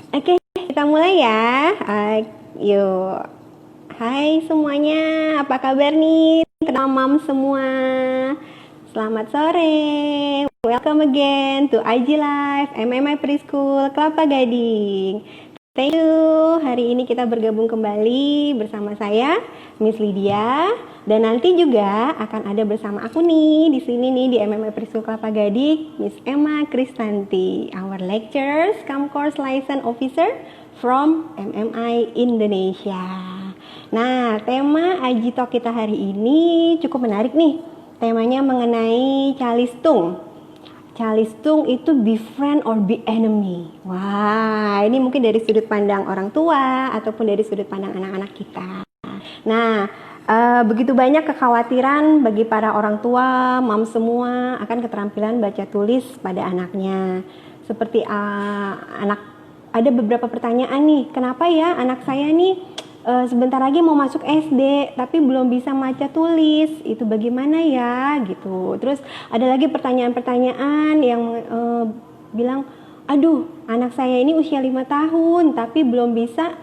Oke, kita mulai ya. Yuk. Hai semuanya, apa kabar nih? Teman mam semua. Selamat sore. Welcome again to IG Live MMI Preschool Kelapa Gading. Thank you. Hari ini kita bergabung kembali bersama saya, Miss Lydia, dan nanti juga akan ada bersama aku nih di sini nih di MMI Preschool Kelapa Gading, Miss Emma Kristanti, our lecturers, course license officer from MMI Indonesia. Nah, tema IG Talk kita hari ini cukup menarik nih. Temanya mengenai calistung. Calistung itu be friend or be enemy. Wah, ini mungkin dari sudut pandang orang tua ataupun dari sudut pandang anak-anak kita. Nah, begitu banyak kekhawatiran bagi para orang tua, mam semua akan keterampilan baca tulis pada anaknya. Seperti ada beberapa pertanyaan nih, kenapa ya anak saya nih sebentar lagi mau masuk SD tapi belum bisa baca tulis, itu bagaimana ya gitu. Terus ada lagi pertanyaan-pertanyaan yang bilang, aduh anak saya ini usia 5 tahun tapi belum bisa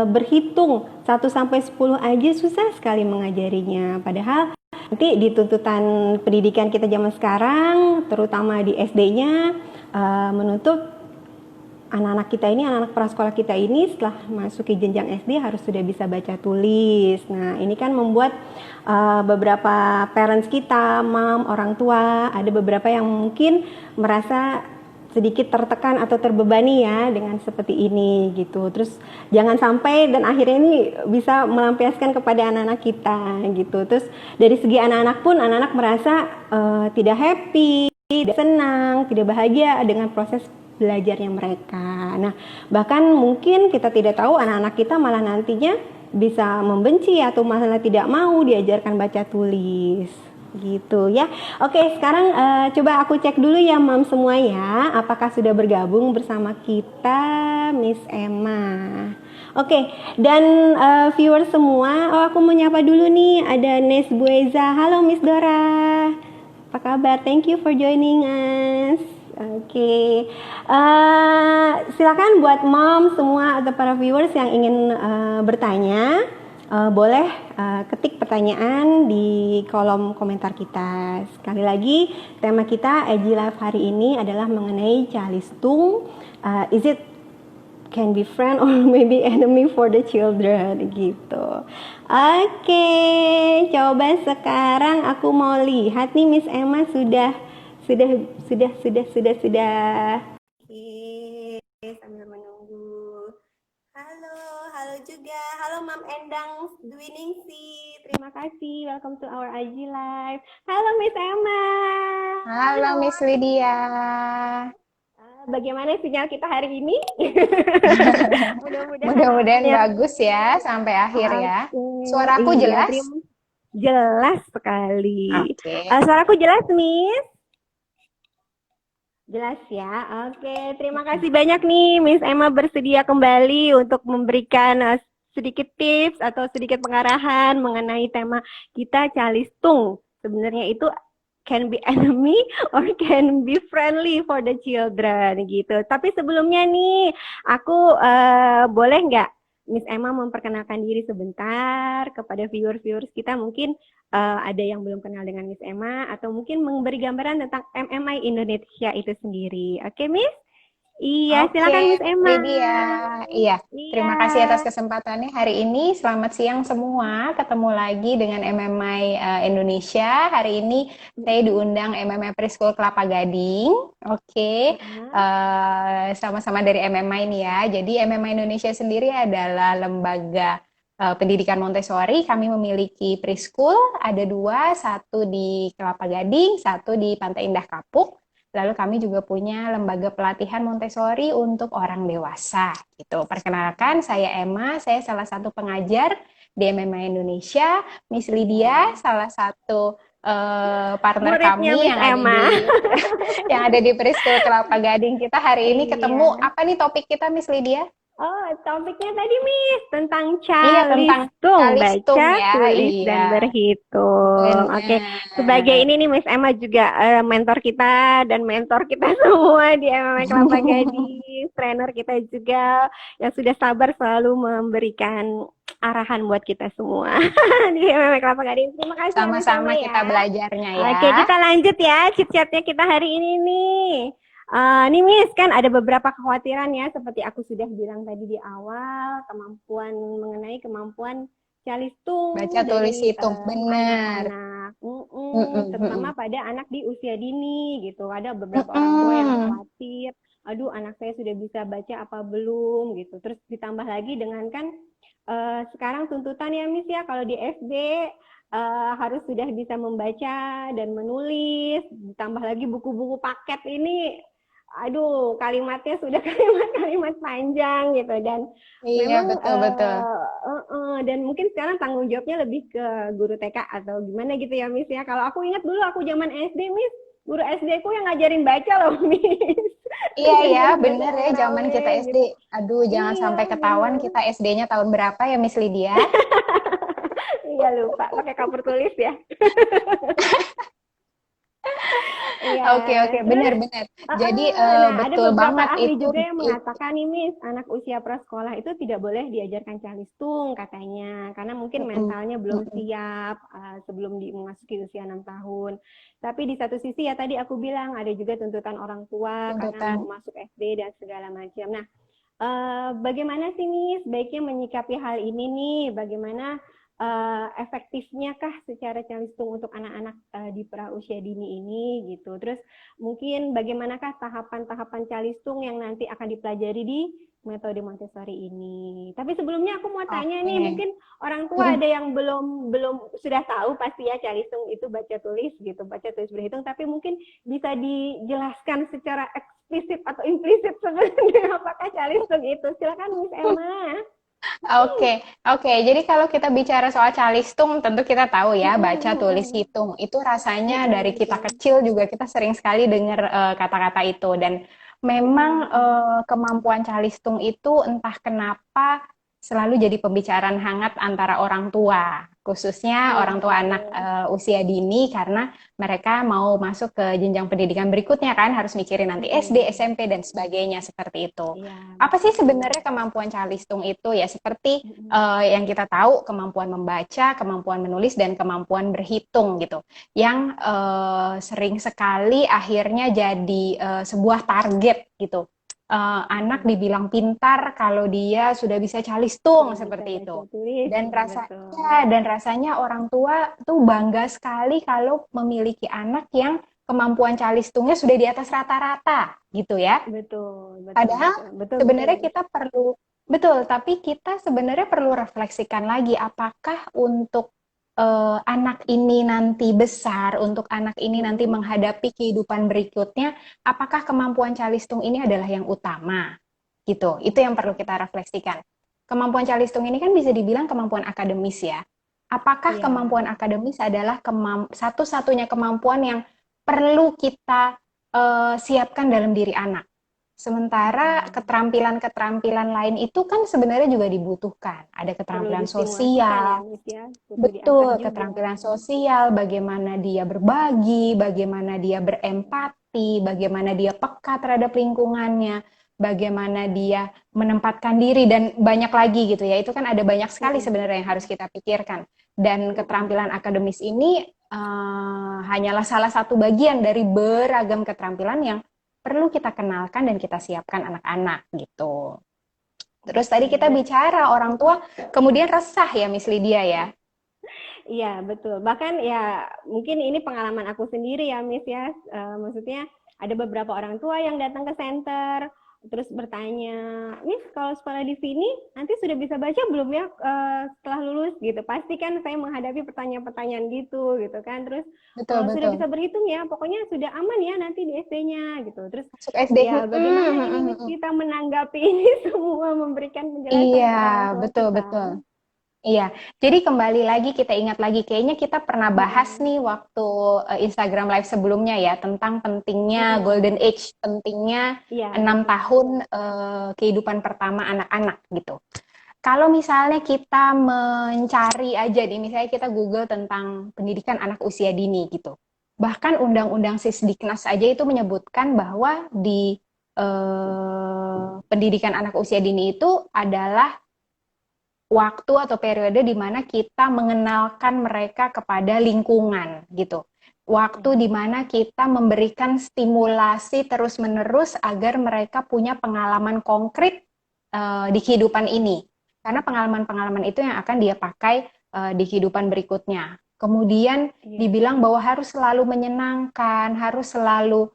berhitung 1 sampai 10 aja, susah sekali mengajarinya. Padahal nanti di tuntutan pendidikan kita zaman sekarang, terutama di SD-nya, menuntut anak-anak kita ini, anak-anak prasekolah kita ini setelah masuk ke jenjang SD harus sudah bisa baca tulis. Nah, ini kan membuat beberapa parents kita, mam, orang tua, ada beberapa yang mungkin merasa sedikit tertekan atau terbebani ya dengan seperti ini gitu. Terus jangan sampai dan akhirnya ini bisa melampiaskan kepada anak-anak kita gitu. Terus dari segi anak-anak pun, anak-anak merasa tidak happy, tidak senang, tidak bahagia dengan proses belajarnya mereka. Nah, bahkan mungkin kita tidak tahu anak-anak kita malah nantinya bisa membenci atau malah tidak mau diajarkan baca tulis. Gitu ya. Oke, sekarang coba aku cek dulu ya mam semua ya, apakah sudah bergabung bersama kita Miss Emma. Oke, dan viewers semua, aku mau nyapa dulu nih, ada Nes Bueza. Halo Miss Dora, apa kabar? Thank you for joining us. Oke, silakan buat mom semua atau para viewers yang ingin bertanya, boleh ketik pertanyaan di kolom komentar kita. Sekali lagi, tema kita IG Live hari ini adalah mengenai calistung. Is it can be friend or maybe enemy for the children gitu. Oke, coba sekarang aku mau lihat nih Miss Emma sudah. Oke, sambil menunggu. Halo juga. Halo Mam Endang Dwi Ningsi. Terima kasih. Welcome to our IG Live. Halo Miss Emma. Halo Miss Lydia. Bagaimana sinyal kita hari ini? Mudah-mudahan bagus ya sampai akhir ya. Suaraku jelas? Jelas sekali. Oke. Suaraku jelas, Miss? Jelas ya. Oke, terima kasih banyak nih Miss Emma bersedia kembali untuk memberikan sedikit tips atau sedikit pengarahan mengenai tema kita calistung. Sebenarnya itu can be enemy or can be friendly for the children gitu. Tapi sebelumnya nih, aku boleh nggak Miss Emma memperkenalkan diri sebentar kepada viewers kita, mungkin ada yang belum kenal dengan Miss Emma atau mungkin memberi gambaran tentang MMI Indonesia itu sendiri. Oke, Miss? Iya, silakan Miss Emma. Lydia. Iya, terima kasih atas kesempatannya hari ini. Selamat siang semua. Ketemu lagi dengan MMI Indonesia. Hari ini saya diundang MMI Preschool Kelapa Gading. Oke. Sama-sama dari MMI ini ya. Jadi MMI Indonesia sendiri adalah lembaga pendidikan Montessori. Kami memiliki preschool, ada 2, satu di Kelapa Gading, satu di Pantai Indah Kapuk. Lalu kami juga punya lembaga pelatihan Montessori untuk orang dewasa. Gitu. Perkenalkan, saya Emma, saya salah satu pengajar di MMI Indonesia. Miss Lydia, salah satu partner muridnya kami yang ada di Preschool Kelapa Gading. Kita hari ini ketemu, apa nih topik kita Miss Lydia? Oh, topiknya tadi Miss tentang calistung, baca, tulis, dan berhitung. Oke, sebagai ini nih Miss Emma juga mentor kita dan mentor kita semua di MMI Kelapa Gading. trainer kita juga yang sudah sabar selalu memberikan arahan buat kita semua di MMA Kelapa Gading. Terima kasih ya Miss Emma Sama-sama ya. kita belajarnya ya. Oke, kita lanjut ya chit-chatnya kita hari ini nih. Nih Miss, kan ada beberapa kekhawatiran ya, seperti aku sudah bilang tadi di awal, mengenai kemampuan calistung Baca tulis dari hitung, benar. anak-anak, terutama Mm-mm. pada anak di usia dini gitu. Ada beberapa orang tua yang khawatir, aduh anak saya sudah bisa baca apa belum gitu. Terus ditambah lagi dengan kan sekarang tuntutan ya Miss ya, kalau di SD harus sudah bisa membaca dan menulis, ditambah lagi buku-buku paket ini, aduh kalimatnya sudah kalimat-kalimat panjang gitu, dan Iya, memang betul-betul. dan mungkin sekarang tanggung jawabnya lebih ke guru TK atau gimana gitu ya Miss ya. Kalau aku ingat dulu aku zaman SD Miss, guru SD ku yang ngajarin baca loh Miss. Iya ya, Ngajarin baca bener ya zaman kita rame-rame SD. gitu. Aduh, jangan Iya sampai ketahuan bener. kita SD-nya tahun berapa ya, Miss Lydia? Iya lupa pakai cover tulis ya. Iya, Oke, oke, terus benar-benar. Jadi nah ada betul beberapa banget ahli itu, juga yang mengatakan nih Miss, anak usia prasekolah itu tidak boleh diajarkan calistung katanya, karena mungkin mm-mm, mentalnya belum mm-mm, siap sebelum memasuki usia 6 tahun. Tapi di satu sisi ya tadi aku bilang ada juga tuntutan orang tua karena tuntutan. mau masuk SD dan segala macam. Nah, bagaimana sih nih sebaiknya menyikapi hal ini nih? Bagaimana efektifnya kah secara calistung untuk anak-anak di pra usia dini ini gitu? Terus mungkin bagaimanakah tahapan-tahapan calistung yang nanti akan dipelajari di metode Montessori ini? Tapi sebelumnya aku mau tanya nih, Oke. mungkin orang tua Mm-mm. ada yang belum belum sudah tahu pasti ya calistung itu baca tulis gitu, baca tulis berhitung, tapi mungkin bisa dijelaskan secara eksplisit atau implisit sebenarnya apakah calistung itu. Silakan Miss Emma. Oke, oke. Jadi kalau kita bicara soal calistung, tentu kita tahu ya, baca, tulis, hitung. Itu rasanya dari kita Betul. kecil juga kita sering sekali dengar kata-kata itu. Dan memang kemampuan calistung itu entah kenapa selalu jadi pembicaraan hangat antara orang tua, khususnya Iya, orang tua anak betul. usia dini, karena mereka mau masuk ke jenjang pendidikan berikutnya kan, harus mikirin nanti SD, Mm-mm. SMP, dan sebagainya seperti itu. Iya, Apa sih betul. sebenarnya kemampuan calistung itu ya? Seperti Mm-mm. yang kita tahu, kemampuan membaca, kemampuan menulis, dan kemampuan berhitung gitu. Yang sering sekali akhirnya jadi sebuah target gitu. Anak Betul. dibilang pintar kalau dia sudah bisa calistung Sudah bisa seperti baca itu. tulis, Dan betul. rasanya orang tua tuh bangga sekali kalau memiliki anak yang kemampuan calistungnya sudah di atas rata-rata gitu ya. Betul, betul, Padahal betul. Betul, betul, sebenarnya Miss. kita perlu, betul, tapi kita sebenarnya perlu refleksikan lagi apakah untuk anak ini nanti besar, untuk anak ini nanti Mm-mm. menghadapi kehidupan berikutnya, apakah kemampuan calistung ini adalah yang utama? Gitu. Itu yang perlu kita refleksikan. Kemampuan calistung ini kan bisa dibilang kemampuan akademis ya. Apakah Iya, kemampuan akademis adalah satu-satunya kemampuan yang perlu kita siapkan dalam diri anak? Sementara mm-mm. keterampilan-keterampilan lain itu kan sebenarnya juga dibutuhkan. Ada Perlu keterampilan distimulasikan ya, sosial, Miss ya. Perlu diasah betul, juga. keterampilan sosial, bagaimana dia berbagi, bagaimana dia berempati, bagaimana dia peka terhadap lingkungannya, bagaimana dia menempatkan diri, dan banyak lagi gitu ya. Itu kan ada banyak sekali Mm-mm. sebenarnya yang harus kita pikirkan. Dan Mm-mm. keterampilan akademis ini hanyalah salah satu bagian dari beragam keterampilan yang perlu kita kenalkan dan kita siapkan anak-anak gitu. Terus tadi Oke, kita bicara orang tua kemudian resah ya Miss Lydia ya. iya, betul. Bahkan ya mungkin ini pengalaman aku sendiri ya, Miss ya. Maksudnya ada beberapa orang tua yang datang ke center terus bertanya, Miss kalau sekolah di sini nanti sudah bisa baca belum ya setelah lulus gitu. Pasti kan saya menghadapi pertanyaan-pertanyaan gitu kan. Terus Betul, sudah bisa betul. berhitung ya, pokoknya sudah aman ya nanti di SD-nya gitu. Terus Masuk SD. ya bagaimana ini Miss kita menanggapi ini semua, memberikan penjelasan Iya, ke orang tua betul, kita. betul. Iya, jadi kembali lagi kita ingat lagi, kayaknya kita pernah bahas Mm-mm. nih waktu Instagram Live sebelumnya ya, tentang pentingnya Golden Mm-mm. Age, pentingnya Iya, 6 tahun betul. kehidupan pertama anak-anak gitu. Kalau misalnya kita mencari aja nih, misalnya kita Google tentang pendidikan anak usia dini gitu. Bahkan Undang-Undang Sisdiknas aja itu menyebutkan bahwa di pendidikan anak usia dini itu adalah waktu atau periode di mana kita mengenalkan mereka kepada lingkungan gitu. Waktu di mana kita memberikan stimulasi terus-menerus agar mereka punya pengalaman konkret di kehidupan ini. Karena pengalaman-pengalaman itu yang akan dia pakai di kehidupan berikutnya. Kemudian dibilang bahwa harus selalu menyenangkan, harus selalu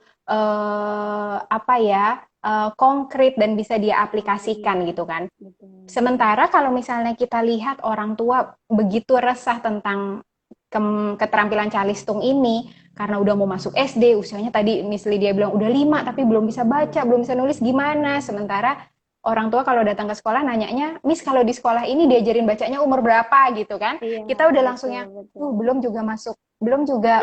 konkret dan bisa dia aplikasikan gitu kan. Sementara kalau misalnya kita lihat orang tua begitu resah tentang keterampilan calistung ini karena udah mau masuk SD, usianya tadi misalnya dia bilang udah 5 tapi belum bisa baca, belum bisa nulis gimana. Sementara orang tua kalau datang ke sekolah nanyanya, Miss kalau di sekolah ini diajarin bacanya umur berapa gitu kan. Kita udah langsung yang belum juga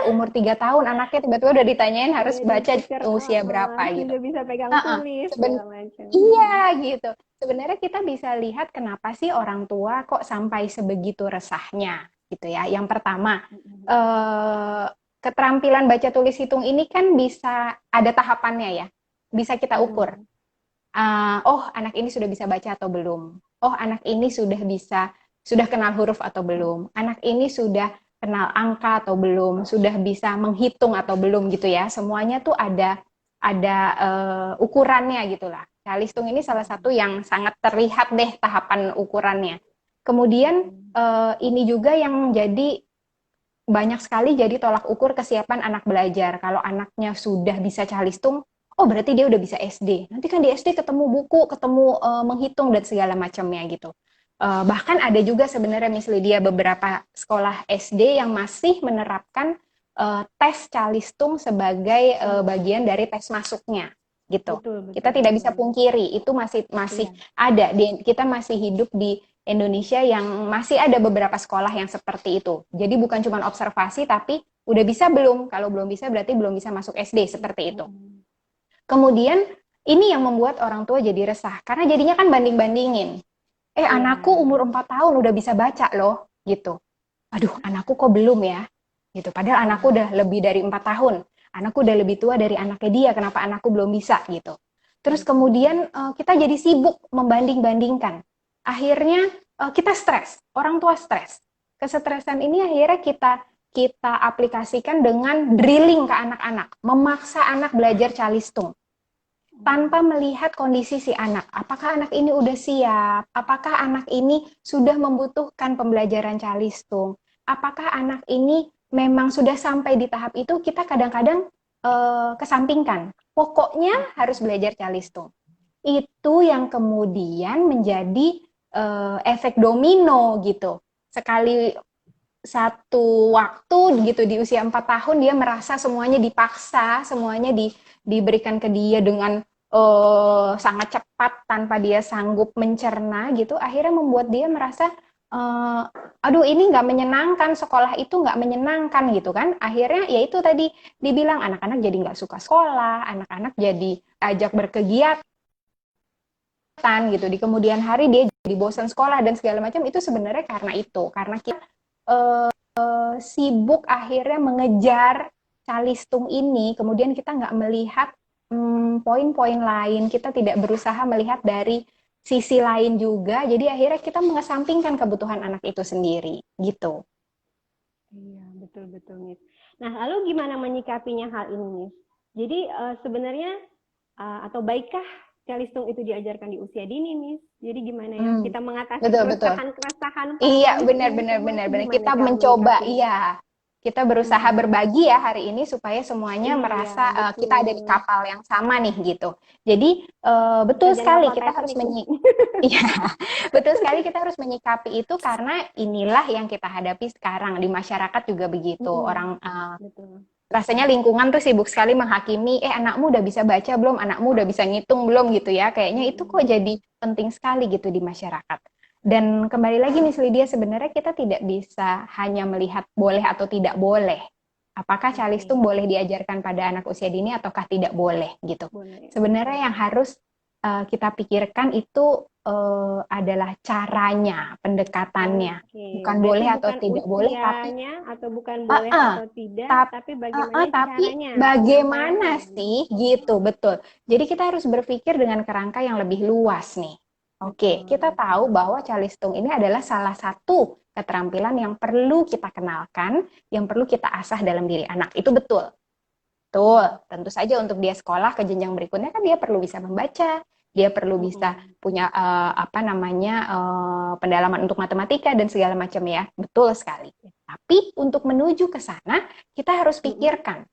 umur 3 tahun anaknya tiba-tiba udah ditanyain harus baca usia berapa gitu. Udah bisa pegang tulis Iya gitu. Sebenarnya kita bisa lihat kenapa sih orang tua kok sampai sebegitu resahnya gitu ya. Yang pertama, keterampilan baca tulis hitung ini kan bisa ada tahapannya ya. Bisa kita ukur. Oh, anak ini sudah bisa baca atau belum? Oh, anak ini sudah kenal huruf atau belum? Anak ini sudah kenal angka atau belum? Sudah bisa menghitung atau belum gitu ya? Semuanya tuh ada ukurannya gitulah. Calistung ini salah satu yang sangat terlihat deh tahapan ukurannya. Kemudian ini juga yang jadi banyak sekali jadi tolak ukur kesiapan anak belajar. Kalau anaknya sudah bisa calistung, oh berarti dia udah bisa SD. Nanti kan di SD ketemu buku, ketemu menghitung dan segala macamnya gitu. Bahkan ada juga sebenarnya Miss Lydia beberapa sekolah SD yang masih menerapkan tes calistung sebagai bagian dari tes masuknya gitu. Betul, kita tidak bisa pungkiri itu masih ada. Kita masih hidup di Indonesia yang masih ada beberapa sekolah yang seperti itu. Jadi bukan cuma observasi tapi udah bisa belum? Kalau belum bisa berarti belum bisa masuk SD seperti itu. Kemudian ini yang membuat orang tua jadi resah karena jadinya kan banding-bandingin. Anakku umur 4 tahun udah bisa baca loh gitu. Aduh, anakku kok belum ya? Gitu. Padahal anakku udah lebih dari 4 tahun. Anakku udah lebih tua dari anaknya dia, kenapa anakku belum bisa gitu. Terus kemudian kita jadi sibuk membanding-bandingkan. Akhirnya kita stres, orang tua stres. Kesetresan ini akhirnya kita aplikasikan dengan drilling ke anak-anak, memaksa anak belajar calistung. Tanpa melihat kondisi si anak, apakah anak ini udah siap, apakah anak ini sudah membutuhkan pembelajaran calistung, apakah anak ini memang sudah sampai di tahap itu, kita kadang-kadang kesampingkan. Pokoknya harus belajar calistung. Itu yang kemudian menjadi efek domino gitu. Sekali satu waktu gitu di usia 4 tahun dia merasa semuanya dipaksa, semuanya diberikan ke dia dengan sangat cepat tanpa dia sanggup mencerna gitu, akhirnya membuat dia merasa aduh ini nggak menyenangkan, sekolah itu nggak menyenangkan gitu kan. Akhirnya ya itu tadi dibilang anak-anak jadi nggak suka sekolah, anak-anak jadi ajak berkegiatan gitu, di kemudian hari dia jadi bosan sekolah dan segala macam. Itu sebenarnya karena kita sibuk akhirnya mengejar calistung ini, kemudian kita nggak melihat poin-poin lain, kita tidak berusaha melihat dari sisi lain juga, jadi akhirnya kita mengesampingkan kebutuhan anak itu sendiri, gitu. Iya, betul-betul, Miss. Nah, lalu gimana menyikapinya hal ini, Miss? Jadi sebenarnya atau baikkah calistung itu diajarkan di usia dini, Miss? Jadi gimana ya kita mengatasi keresahan-keresahan? Iya, benar. Kita mencoba, kita berusaha berbagi ya hari ini supaya semuanya merasa kita ada di kapal yang sama nih gitu. Jadi betul sekali kita harus betul sekali kita harus menyikapi itu karena inilah yang kita hadapi sekarang di masyarakat juga begitu. Orang rasanya lingkungan tuh sibuk sekali menghakimi, anakmu udah bisa baca belum, anakmu udah bisa ngitung belum gitu ya. Kayaknya itu kok jadi penting sekali gitu di masyarakat. Dan kembali lagi Miss Lydia, sebenarnya kita tidak bisa hanya melihat boleh atau tidak boleh. Apakah calistung boleh diajarkan pada anak usia dini ataukah tidak boleh gitu. Sebenarnya yang harus kita pikirkan itu adalah caranya, pendekatannya. Oke, Bukan berarti boleh atau bukan tidak boleh, tapi usianya atau bukan boleh uh-uh, atau tidak, tapi bagaimana tapi caranya bagaimana penyampaiannya. sih gitu, betul. Jadi kita harus berpikir dengan kerangka yang lebih luas nih. Oke, Betul, kita tahu betul. bahwa calistung ini adalah salah satu keterampilan yang perlu kita kenalkan, yang perlu kita asah dalam diri anak. Itu betul. Betul, tentu saja untuk dia sekolah ke jenjang berikutnya kan dia perlu bisa membaca, dia perlu bisa Mm-mm. punya pendalaman untuk matematika dan segala macam ya. Betul sekali. Tapi untuk menuju ke sana kita harus Mm-mm. pikirkan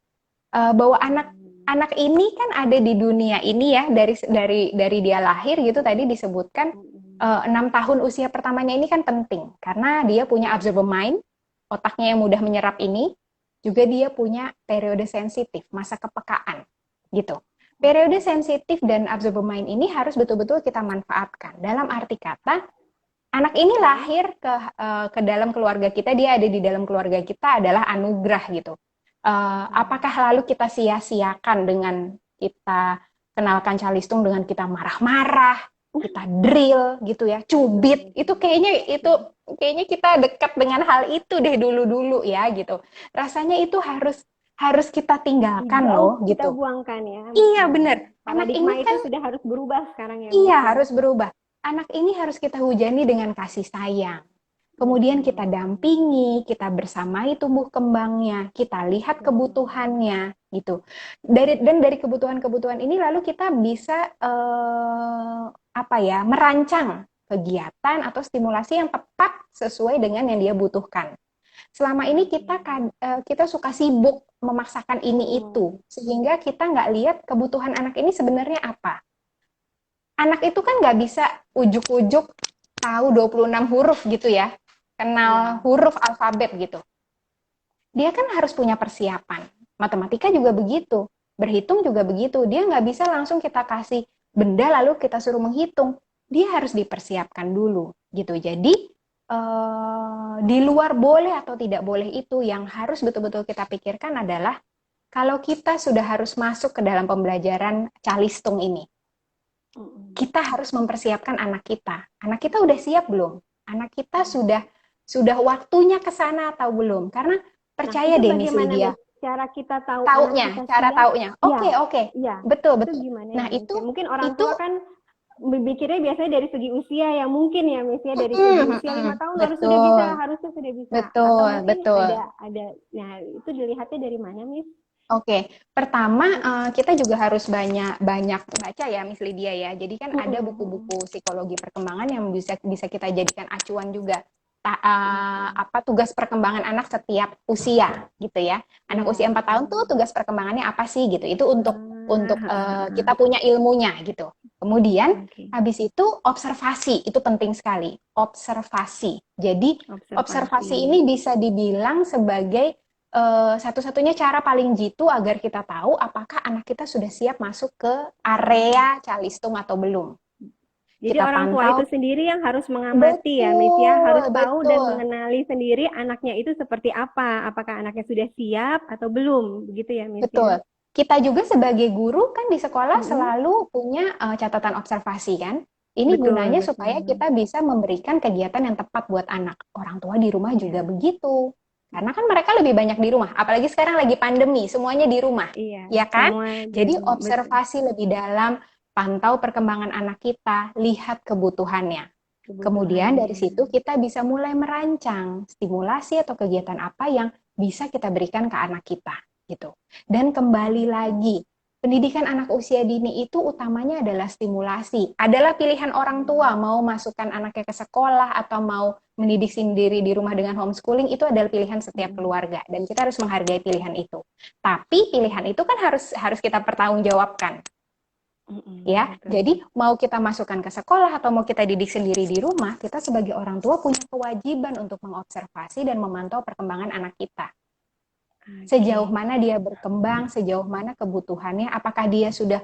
bahwa anak ini kan ada di dunia ini ya dari dia lahir gitu tadi disebutkan Mm-mm. 6 tahun usia pertamanya ini kan penting karena dia punya observer mind, otaknya yang mudah menyerap ini, juga dia punya periode sensitif, masa kepekaan gitu. Periode sensitif dan observer mind ini harus betul-betul kita manfaatkan. Dalam arti kata, anak ini lahir ke dalam keluarga kita, dia ada di dalam keluarga kita adalah anugerah gitu. Apakah lalu kita sia-siakan dengan kita kenalkan calistung dengan kita marah-marah, kita drill gitu ya, cubit, itu kayaknya kita dekat dengan hal itu deh dulu-dulu ya gitu. Rasanya itu harus kita tinggalkan Jauh loh kita gitu. buangkan ya. Iya Nah, benar. Anak paradigma ini itu kan sudah harus berubah sekarang ya, Miss iya ya. harus berubah. Anak ini harus kita hujani dengan kasih sayang. Kemudian kita Betul. dampingi, kita bersamai tumbuh kembangnya, kita lihat Betul. kebutuhannya gitu. Dari kebutuhan-kebutuhan ini lalu kita bisa merancang kegiatan atau stimulasi yang tepat sesuai dengan yang dia butuhkan. Selama ini kita suka sibuk memaksakan ini itu sehingga kita nggak lihat kebutuhan anak ini sebenarnya apa. Anak itu kan nggak bisa ujuk-ujuk tahu 26 huruf gitu ya, kenal Ya. huruf alfabet gitu. Dia kan harus punya persiapan. Matematika juga begitu, berhitung juga begitu. Dia nggak bisa langsung kita kasih benda lalu kita suruh menghitung. Dia harus dipersiapkan dulu gitu. Jadi di luar boleh atau tidak boleh itu yang harus betul-betul kita pikirkan adalah kalau kita sudah harus masuk ke dalam pembelajaran calistung ini, kita harus mempersiapkan anak kita. Anak kita udah siap belum? Anak kita sudah waktunya ke sana atau belum? Karena Nah, percaya itu deh Miss bagaimana, Lydia, Miss? Cara kita tahu anak taunya, kita cara siap? taunya. Ya, Oke, oke. iya. Betul, Itu betul. gimana ya, Nah, Miss? itu Ya, mungkin orang itu tua kan berpikirnya biasanya dari segi usia ya, mungkin ya, Miss ya, dari segi usia 5 tahun betul, harusnya sudah bisa. Atau betul, mungkin betul. nah itu dilihatnya dari mana, Miss? Oke, pertama kita juga harus banyak baca ya, Miss Lydia ya. Jadi kan ada buku-buku psikologi perkembangan yang bisa bisa kita jadikan acuan juga. Tugas perkembangan anak setiap usia gitu ya. Anak usia 4 tahun tuh tugas perkembangannya apa sih gitu. Itu untuk kita punya ilmunya gitu. Kemudian Oke. habis itu observasi, itu penting sekali. Observasi. Jadi observasi Observasi. ini bisa dibilang sebagai satu-satunya cara paling jitu agar kita tahu apakah anak kita sudah siap masuk ke area calistung atau belum. Jadi Kita orang tua itu pantau. sendiri yang harus mengamati ya, Miss ya, harus Betul, tahu dan betul, mengenali sendiri anaknya itu seperti apa, apakah anaknya sudah siap atau belum, begitu ya, Miss ya. betul. Kita juga sebagai guru kan di sekolah Mm-mm. selalu punya catatan observasi kan. Ini Betul, gunanya supaya betul. kita bisa memberikan kegiatan yang tepat buat anak. Orang tua di rumah juga Iya, begitu. Karena kan mereka lebih banyak di rumah. Apalagi sekarang lagi pandemi, semuanya di rumah. iya, Ya kan? semua di Jadi rumah, betul. observasi lebih dalam, pantau perkembangan anak kita, lihat kebutuhannya. Kemudian dari Kebutuhannya. situ kita bisa mulai merancang stimulasi atau kegiatan apa yang bisa kita berikan ke anak kita gitu. Dan kembali lagi, pendidikan anak usia dini itu utamanya adalah stimulasi. Adalah pilihan orang tua mau masukkan anaknya ke sekolah atau mau mendidik sendiri di rumah dengan homeschooling, itu adalah pilihan setiap keluarga dan kita harus menghargai pilihan itu. Tapi pilihan itu kan harus kita pertanggungjawabkan. Ya, Betul. jadi mau kita masukkan ke sekolah atau mau kita didik sendiri di rumah, kita sebagai orang tua punya kewajiban untuk mengobservasi dan memantau perkembangan anak kita. Sejauh Oke. mana dia berkembang, sejauh mana kebutuhannya, apakah dia sudah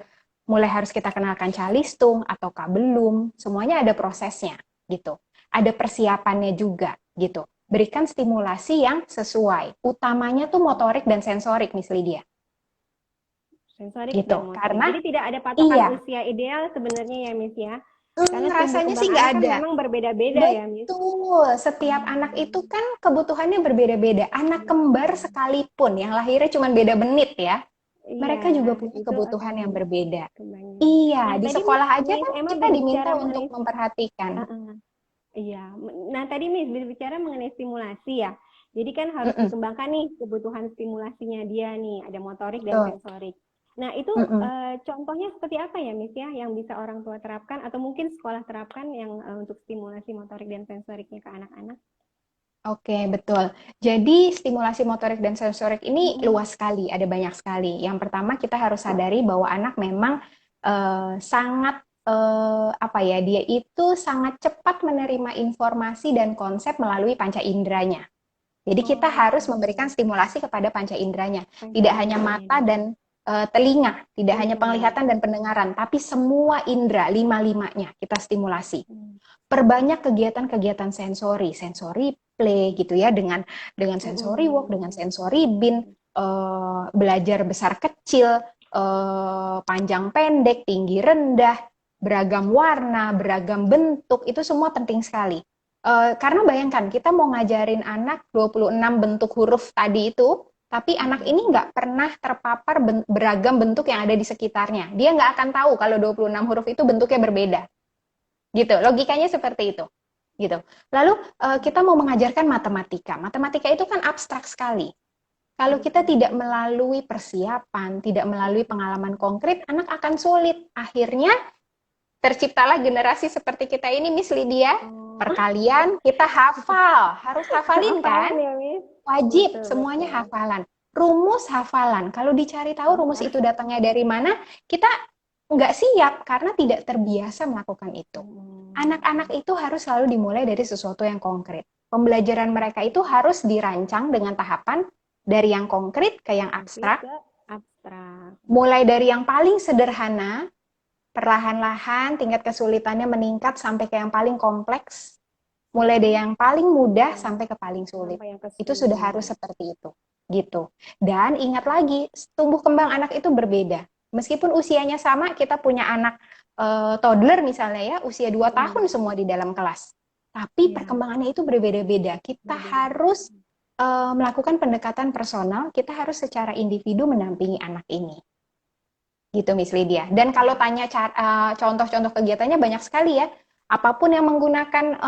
mulai harus kita kenalkan calistung ataukah belum, semuanya ada prosesnya gitu. Ada persiapannya juga gitu. Berikan stimulasi yang sesuai. Utamanya tuh motorik dan sensorik, Miss Lydia. Sensorik Gitu. dan motorik. Karena Jadi tidak ada patokan iya, usia ideal sebenarnya ya, Miss ya. Karena tumbuh Rasanya kembang sih nggak anak kan ada. memang berbeda-beda ya, Miss. Betul, setiap anak itu kan kebutuhannya berbeda-beda. Anak kembar sekalipun yang lahirnya cuma beda menit ya, Iya, mereka juga punya itu kebutuhan yang otomatis berbeda. kembangnya. Nah, Iya, di tadi Miss, sekolah aja Miss kan Emma kita berbicara diminta untuk mengenai memperhatikan. iya. Nah, tadi Miss berbicara mengenai stimulasi ya. Jadi kan harus Mm-mm, dikembangkan nih kebutuhan stimulasinya dia nih, ada motorik dan betul. sensorik. Nah, itu Mm-mm. contohnya seperti apa ya, Miss ya, yang bisa orang tua terapkan atau mungkin sekolah terapkan yang untuk stimulasi motorik dan sensoriknya ke anak-anak? Oke, betul. Jadi stimulasi motorik dan sensorik ini Mm-mm. luas sekali, ada banyak sekali. Yang pertama kita harus sadari bahwa anak memang sangat apa ya, dia itu sangat cepat menerima informasi dan konsep melalui panca inderanya. Jadi kita Oh, harus memberikan stimulasi kepada panca inderanya, panca tidak hanya inderanya mata dia. dan telinga, tidak hanya Telinga. penglihatan dan pendengaran, tapi semua indera lima-limanya kita stimulasi. Hmm. Perbanyak kegiatan-kegiatan sensori, sensori play gitu ya, dengan sensori walk, dengan Mm-mm. sensori bin, belajar besar kecil, panjang pendek, tinggi rendah, beragam warna, beragam bentuk, itu semua penting sekali. Karena bayangkan, kita mau ngajarin anak 26 bentuk huruf tadi itu, tapi anak ini nggak pernah terpapar beragam bentuk yang ada di sekitarnya. Dia nggak akan tahu kalau 26 huruf itu bentuknya berbeda. Gitu, logikanya seperti itu. Gitu. Lalu kita mau mengajarkan matematika. Matematika itu kan abstrak sekali. Kalau kita tidak Betul. melalui persiapan, tidak melalui pengalaman konkret, anak akan sulit. Akhirnya terciptalah generasi seperti kita ini, Miss Lydia. Oh, Perkalian kita hafal, harus hafalin kan? hafalan ya, Miss? Wajib, Betul, semuanya betul. hafalan. Rumus hafalan. Kalau dicari tahu rumus Hafal. itu datangnya dari mana, kita nggak siap karena tidak terbiasa melakukan itu. Anak-anak itu harus selalu dimulai dari sesuatu yang konkret. Pembelajaran mereka itu harus dirancang dengan tahapan dari yang konkret ke yang Konkret abstrak, ke abstrak. mulai dari yang paling sederhana, perlahan-lahan tingkat kesulitannya meningkat sampai ke yang paling kompleks, mulai dari yang paling mudah sampai ke paling sulit. Sampai yang Itu sudah kesulitan. harus seperti itu. Gitu. Dan ingat lagi, tumbuh kembang anak itu berbeda. Meskipun usianya sama, kita punya anak toddler misalnya ya, usia 2 tahun semua di dalam kelas. Tapi Iya, perkembangannya itu berbeda-beda. Kita berbeda. harus melakukan pendekatan personal, kita harus secara individu mendampingi anak ini. Gitu Miss Lydia. Dan kalau tanya contoh-contoh kegiatannya banyak sekali ya. Apapun yang menggunakan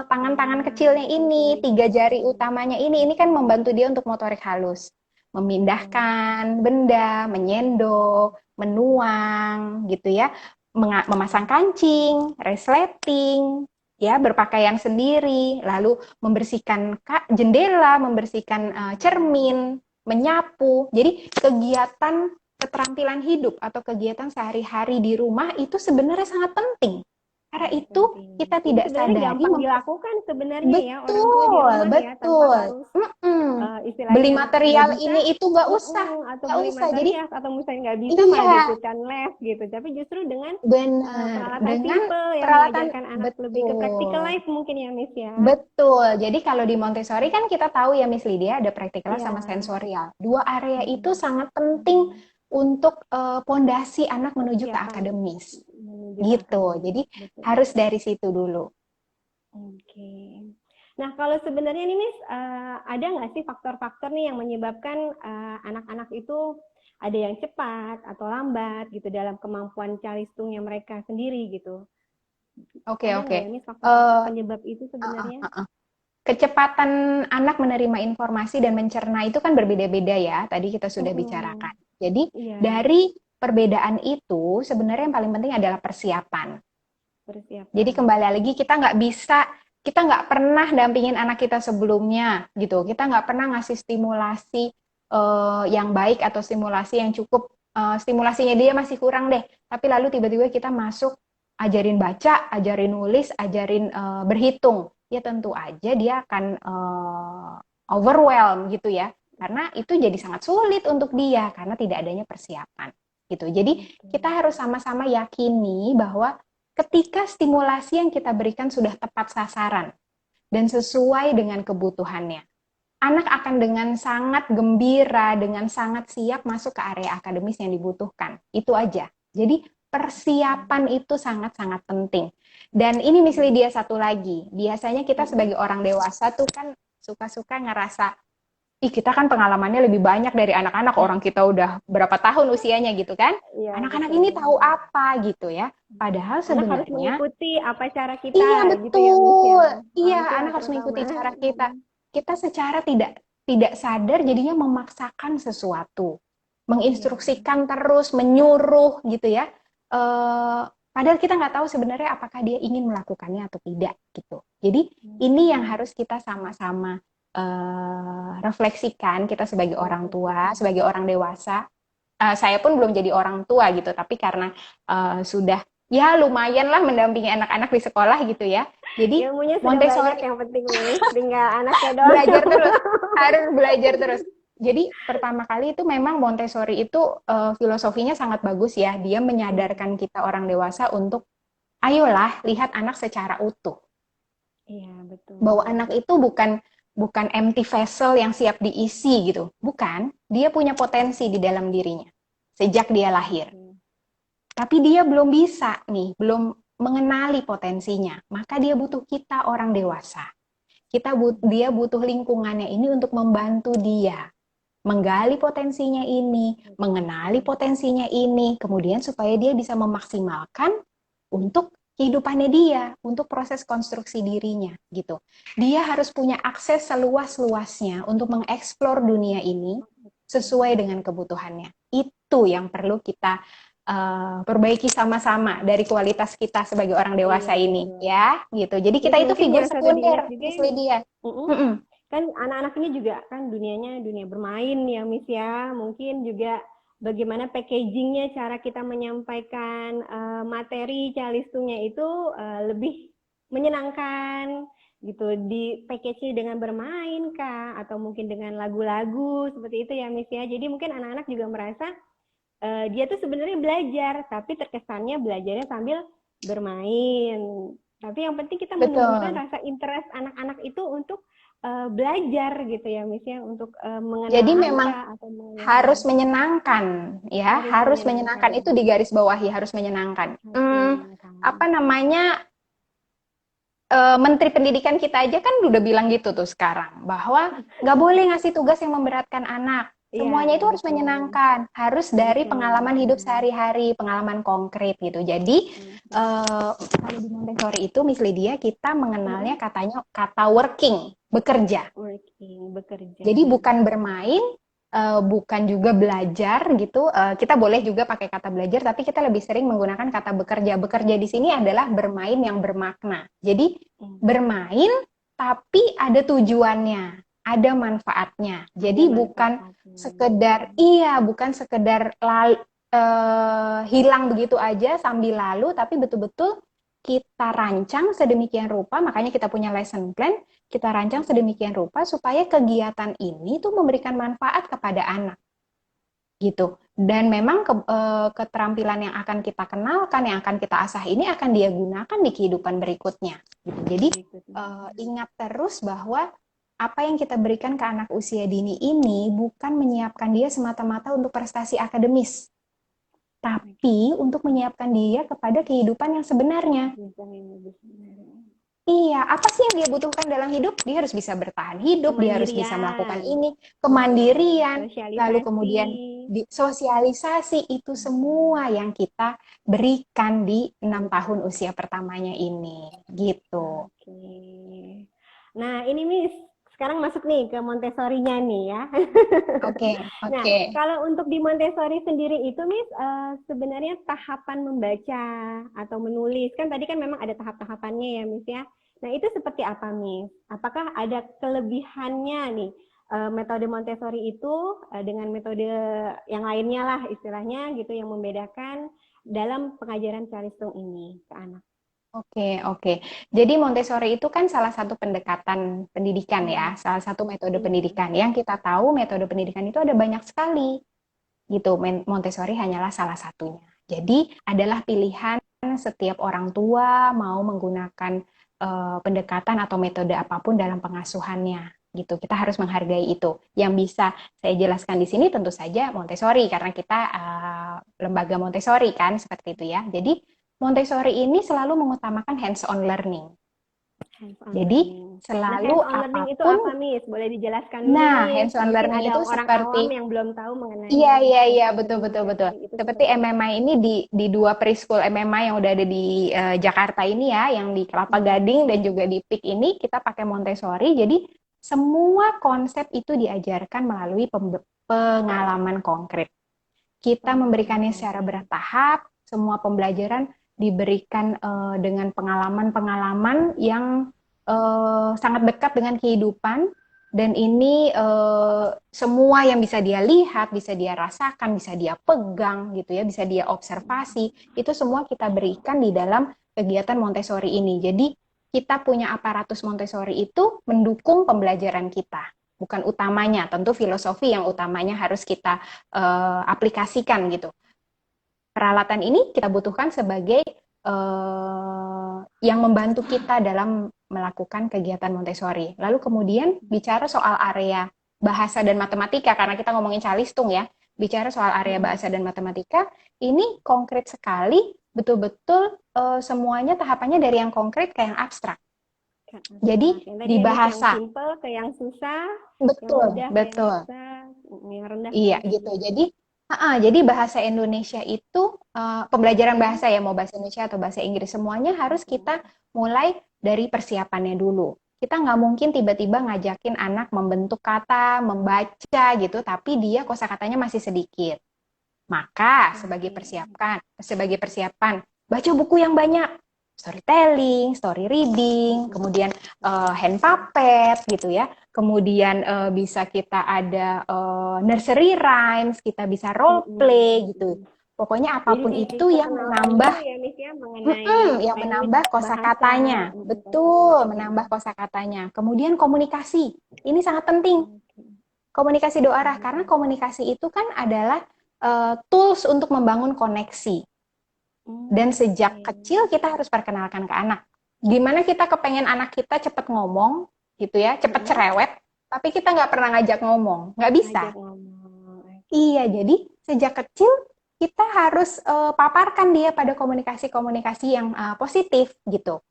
tangan-tangan kecilnya ini, Sensorik. 3 jari utamanya ini kan membantu dia untuk motorik halus. Betul. Memindahkan benda, menyendok, menuang gitu ya. Memasang kancing, resleting, ya berpakaian sendiri, lalu membersihkan jendela, membersihkan cermin, menyapu. Jadi kegiatan keterampilan hidup atau kegiatan sehari-hari di rumah itu sebenarnya sangat penting. Karena Sangat itu penting. kita Jadi tidak sebenarnya sadari gampang dilakukan sebenarnya ya orang tua di betul, rumah ya tanpa betul. harus Mm-mm. Beli istilahnya nggak material bisa ini itu atau nggak beli usah. Jadi material atau misalnya nggak bisa malah iya, diikutkan les gitu. Tapi justru dengan benar. peralatan Dengan simple yang peralatan mengajarkan anak lebih ke practical betul. life mungkin ya Miss ya. Betul. Jadi kalau di Montessori kan kita tahu ya Miss Lydia ada praktikal Iya. sama sensorial. Dua area itu Mm-mm. sangat penting untuk pondasi anak menuju ke Persiapan akademis. menuju ke Gitu. akademis Jadi betul. harus dari situ dulu. Oke. Nah, kalau sebenarnya nih, Miss, ada nggak sih faktor-faktor nih yang menyebabkan anak-anak itu ada yang cepat atau lambat gitu dalam kemampuan calistungnya mereka sendiri gitu? Oke, Ada nggak oke. ya, Miss, faktor-faktor Eh, penyebab itu sebenarnya? Kecepatan anak menerima informasi dan mencerna itu kan berbeda-beda ya. Tadi kita sudah Mm-mm. bicarakan. Jadi Iya, dari perbedaan itu sebenarnya yang paling penting adalah persiapan. Jadi persiapan. kembali lagi kita nggak pernah dampingin anak kita sebelumnya gitu. Kita nggak pernah ngasih stimulasi yang baik atau stimulasi yang cukup. Stimulasinya dia masih kurang deh. Tapi lalu tiba-tiba kita masuk ajarin baca, ajarin nulis, ajarin berhitung. Ya tentu aja dia akan overwhelm gitu ya. Karena itu jadi sangat sulit untuk dia karena tidak adanya persiapan gitu. Jadi kita Betul. harus sama-sama yakini bahwa ketika stimulasi yang kita berikan sudah tepat sasaran dan sesuai dengan kebutuhannya, anak akan dengan sangat gembira, dengan sangat siap masuk ke area akademis yang dibutuhkan. Itu aja. Jadi persiapan itu sangat-sangat penting. Dan ini misalnya dia satu lagi, biasanya kita sebagai orang dewasa tuh kan suka-suka ngerasa, ih kita kan pengalamannya lebih banyak dari anak-anak, orang kita udah berapa tahun usianya gitu kan. Iya, Anak-anak betul. ini tahu apa gitu ya. Padahal Anak harus sebenarnya, mengikuti apa cara kita iya gitu ya, Miss ya. betul. Iya, Orang tua anak harus terutama. mengikuti cara kita. Kita secara tidak sadar jadinya memaksakan sesuatu, Iya. menginstruksikan terus, menyuruh gitu ya. Padahal kita nggak tahu sebenarnya apakah dia ingin melakukannya atau tidak gitu. Jadi ini yang harus kita sama-sama refleksikan, kita sebagai orang tua, sebagai orang dewasa. Saya pun belum jadi orang tua gitu, tapi karena sudah ya lumayan lah mendampingi anak-anak di sekolah gitu ya. Jadi Ilmunya sudah banyak Montessori yang penting, Miss. Tinggal anaknya doang. belajar terus, harus belajar terus. Jadi pertama kali itu memang Montessori itu filosofinya sangat bagus ya. Dia menyadarkan kita orang dewasa untuk ayolah lihat anak secara utuh. Iya, betul. Bahwa anak itu bukan empty vessel yang siap diisi gitu. Bukan, dia punya potensi di dalam dirinya sejak dia lahir. Tapi dia belum bisa nih, belum mengenali potensinya. Maka dia butuh kita orang dewasa. Dia butuh lingkungannya ini untuk membantu dia menggali potensinya ini, mengenali potensinya ini, kemudian supaya dia bisa memaksimalkan untuk kehidupannya dia, untuk proses konstruksi dirinya gitu. Dia harus punya akses seluas-luasnya untuk mengeksplor dunia ini sesuai dengan kebutuhannya. Itu yang perlu kita perbaiki sama-sama dari kualitas kita sebagai orang dewasa ini, ya, gitu. Jadi kita itu figur sekunder, Miss Lydia. Kan anak-anak ini juga kan dunianya dunia bermain ya, Miss ya. Mungkin juga bagaimana packagingnya, cara kita menyampaikan materi calistungnya itu lebih menyenangkan gitu, di package dengan bermain kah, atau mungkin dengan lagu-lagu seperti itu ya, Miss ya. Jadi mungkin anak-anak juga merasa dia tuh sebenarnya belajar, tapi terkesannya belajarnya sambil bermain. Tapi yang penting kita menumbuhkan rasa interest anak-anak itu untuk belajar gitu ya, Miss ya, untuk mengenal. Jadi memang harus menyenangkan ya, harus menyenangkan itu di garis bawahi, harus menyenangkan. Apa namanya, Menteri Pendidikan kita aja kan udah bilang gitu tuh sekarang, bahwa nggak boleh ngasih tugas yang memberatkan anak. Semuanya itu harus menyenangkan, harus dari pengalaman hidup sehari-hari, pengalaman konkret gitu. Jadi kalau di Montessori itu, Miss Lydia, kita mengenalnya kata working, bekerja. Jadi bukan bermain, bukan juga belajar gitu. Kita boleh juga pakai kata belajar, tapi kita lebih sering menggunakan kata bekerja. Bekerja di sini adalah bermain yang bermakna. Jadi bermain tapi ada tujuannya, ada manfaatnya. Jadi bukan sekedar hilang begitu aja sambil lalu, tapi betul-betul kita rancang sedemikian rupa, makanya kita punya lesson plan, kita rancang sedemikian rupa supaya kegiatan ini tuh memberikan manfaat kepada anak. Gitu. Dan memang keterampilan yang akan kita kenalkan, yang akan kita asah ini akan dia gunakan di kehidupan berikutnya. Gitu. Jadi ingat terus bahwa apa yang kita berikan ke anak usia dini ini bukan menyiapkan dia semata-mata untuk prestasi akademis, tapi untuk menyiapkan dia kepada kehidupan yang sebenarnya. Iya, apa sih yang dia butuhkan dalam hidup? Dia harus bisa bertahan hidup, dia harus bisa melakukan ini, kemandirian, lalu kemudian sosialisasi, itu semua yang kita berikan di 6 tahun usia pertamanya ini, gitu. Nah, ini Miss, sekarang masuk nih ke Montessori-nya nih ya. Oke. Nah, kalau untuk di Montessori sendiri itu, Miss, sebenarnya tahapan membaca atau menulis, kan tadi kan memang ada tahap-tahapannya ya, Miss ya. Nah, itu seperti apa, Miss? Apakah ada kelebihannya nih, metode Montessori itu dengan metode yang lainnya lah istilahnya gitu, yang membedakan dalam pengajaran calistung ini ke anak? Oke. Jadi Montessori itu kan salah satu pendekatan pendidikan ya, salah satu metode pendidikan. Yang kita tahu metode pendidikan itu ada banyak sekali. Gitu, Montessori hanyalah salah satunya. Jadi adalah pilihan setiap orang tua mau menggunakan pendekatan atau metode apapun dalam pengasuhannya. gitu. Kita harus menghargai itu. Yang bisa saya jelaskan di sini tentu saja Montessori, karena kita lembaga Montessori kan, seperti itu ya. Jadi Montessori ini selalu mengutamakan hands-on learning. Hands-on Jadi learning. Nah, selalu hands-on learning itu apapun, apa, Miss? Boleh dijelaskan dulu, nah Miss. hands-on Mungkin learning ada itu orang seperti, awam yang belum tahu mengenai iya, hands-on betul, learning. betul, betul. Itu Seperti seperti apa? MMI ini di dua preschool MMI yang udah ada di Jakarta ini ya, yang di Kelapa Gading dan juga di PIK ini, kita pakai Montessori. Jadi semua konsep itu diajarkan melalui pengalaman konkret. Kita memberikannya secara bertahap, semua pembelajaran diberikan dengan pengalaman-pengalaman yang sangat dekat dengan kehidupan, dan ini semua yang bisa dia lihat, bisa dia rasakan, bisa dia pegang gitu ya, bisa dia observasi, itu semua kita berikan di dalam kegiatan Montessori ini. Jadi kita punya aparatus Montessori itu mendukung pembelajaran kita, bukan utamanya. Tentu filosofi yang utamanya harus kita aplikasikan gitu. Peralatan ini kita butuhkan sebagai yang membantu kita dalam melakukan kegiatan Montessori. Lalu kemudian bicara soal area bahasa dan matematika, karena kita ngomongin calistung ya, bicara soal area bahasa dan matematika, ini konkret sekali, betul-betul semuanya tahapannya dari yang konkret ke yang abstrak. Jadi di bahasa, yang simple ke yang susah, betul, yang mudah betul, ke yang bisa, yang rendah ke iya yang gitu. tinggi. Jadi bahasa Indonesia itu pembelajaran bahasa ya, mau bahasa Indonesia atau bahasa Inggris, semuanya harus kita mulai dari persiapannya dulu. Kita nggak mungkin tiba-tiba ngajakin anak membentuk kata, membaca gitu, tapi dia kosakatanya masih sedikit. Maka sebagai persiapan, baca buku yang banyak, storytelling, story reading, kemudian hand puppet gitu ya. Kemudian bisa kita ada nursery rhymes, kita bisa role play gitu. Pokoknya apapun itu yang menambah ya, Miss, ya, mengenai yang menambah kosakatanya. Betul, menambah kosakatanya. Kemudian komunikasi. Ini sangat penting. Komunikasi dua arah, karena komunikasi itu kan adalah tools untuk membangun koneksi. Dan sejak kecil kita harus perkenalkan ke anak. Gimana kita kepengen anak kita cepat ngomong, gitu ya, cepat cerewet, tapi kita nggak pernah ngajak ngomong, nggak bisa. Iya, jadi sejak kecil kita harus paparkan dia pada komunikasi-komunikasi yang positif gitu.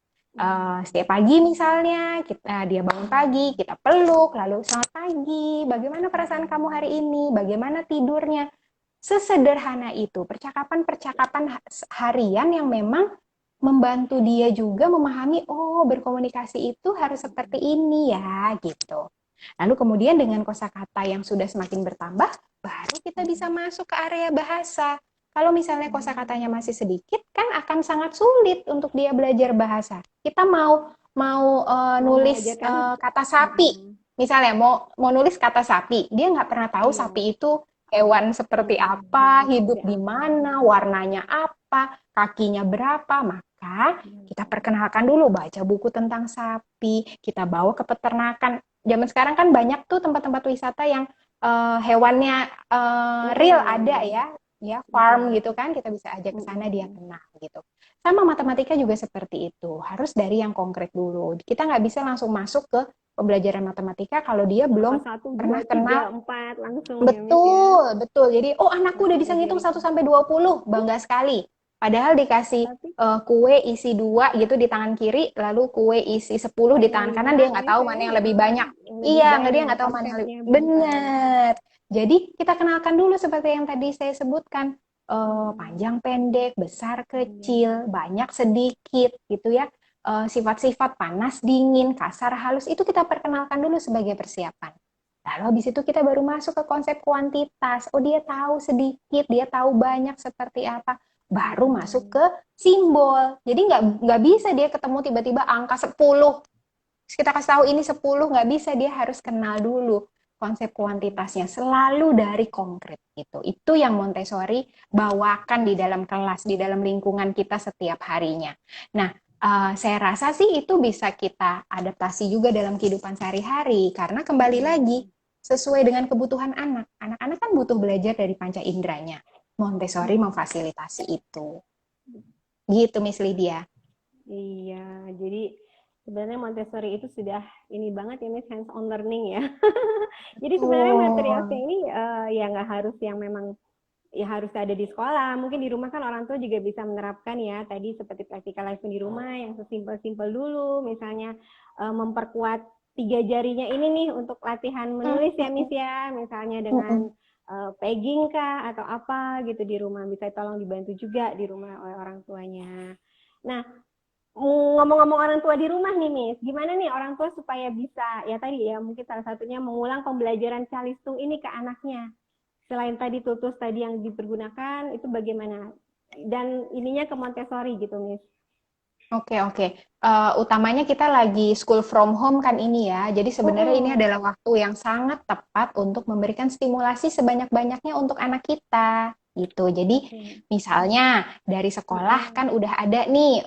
Setiap pagi misalnya dia bangun pagi, kita peluk, lalu selamat pagi, bagaimana perasaan kamu hari ini, bagaimana tidurnya. Sesederhana itu, percakapan-percakapan harian yang memang membantu dia juga memahami, oh berkomunikasi itu harus seperti ini ya, gitu. Lalu kemudian dengan kosakata yang sudah semakin bertambah, baru kita bisa masuk ke area bahasa. Kalau misalnya kosakatanya masih sedikit, kan akan sangat sulit untuk dia belajar bahasa. Kita mau nulis kata sapi, misalnya mau nulis kata sapi, dia nggak pernah tahu sapi itu hewan seperti apa, hidup di mana, warnanya apa, kakinya berapa, maka kita perkenalkan dulu, baca buku tentang sapi, kita bawa ke peternakan. Zaman sekarang kan banyak tuh tempat-tempat wisata yang hewannya real ada ya farm gitu kan, kita bisa ajak ke sana, dia kenal gitu. Sama matematika juga seperti itu, harus dari yang konkret dulu. Kita nggak bisa langsung masuk ke pembelajaran matematika kalau dia belum pernah kenal. 4 langsung. Betul, ya, betul. Jadi, oh anakku udah bisa ngitung 1 sampai 20, bangga sekali. Padahal dikasih kue isi 2 gitu di tangan kiri, lalu kue isi 10 di tangan kanan, dia nggak tahu mana yang lebih banyak. Iya, dia nggak tahu mana yang lebih benar. Jadi kita kenalkan dulu seperti yang tadi saya sebutkan, panjang pendek, besar kecil, banyak sedikit gitu ya. Sifat-sifat panas dingin, kasar halus, itu kita perkenalkan dulu sebagai persiapan. Lalu habis itu kita baru masuk ke konsep kuantitas. Oh, dia tahu sedikit, dia tahu banyak seperti apa. Baru masuk ke simbol. Jadi nggak bisa dia ketemu tiba-tiba angka 10. Terus kita kasih tahu ini 10, nggak bisa. Dia harus kenal dulu konsep kuantitasnya. Selalu dari konkret gitu. Itu yang Montessori bawakan di dalam kelas, di dalam lingkungan kita setiap harinya. Nah, saya rasa sih itu bisa kita adaptasi juga dalam kehidupan sehari-hari. Karena kembali lagi, sesuai dengan kebutuhan anak. Anak-anak kan butuh belajar dari panca inderanya. Montessori memfasilitasi itu. Gitu, Miss Lydia. Iya, jadi Sebenarnya Montessori itu sudah ini banget ya Miss, hands on learning ya. Jadi sebenarnya materialnya Betul. ini ya nggak harus yang memang ya harus ada di sekolah. Mungkin di rumah kan orang tua juga bisa menerapkan ya tadi seperti practical lesson di rumah yang sesimpel-simpel dulu, misalnya memperkuat tiga jarinya ini nih untuk latihan menulis ya Miss ya, misalnya dengan pegging kah atau apa gitu di rumah, bisa tolong dibantu juga di rumah oleh orang tuanya. Nah, ngomong-ngomong orang tua di rumah nih, Miss, gimana nih orang tua supaya bisa, ya tadi ya mungkin salah satunya mengulang pembelajaran calistung ini ke anaknya. Selain tadi tutus tadi yang dipergunakan, itu bagaimana? Dan ininya ke Montessori gitu, Miss. Oke, oke. Utamanya kita lagi school from home kan ini ya. Jadi sebenarnya ini Mm-mm. adalah waktu yang sangat tepat untuk memberikan stimulasi sebanyak-banyaknya untuk anak kita gitu. Jadi Oke. misalnya dari sekolah Mm-mm. kan udah ada nih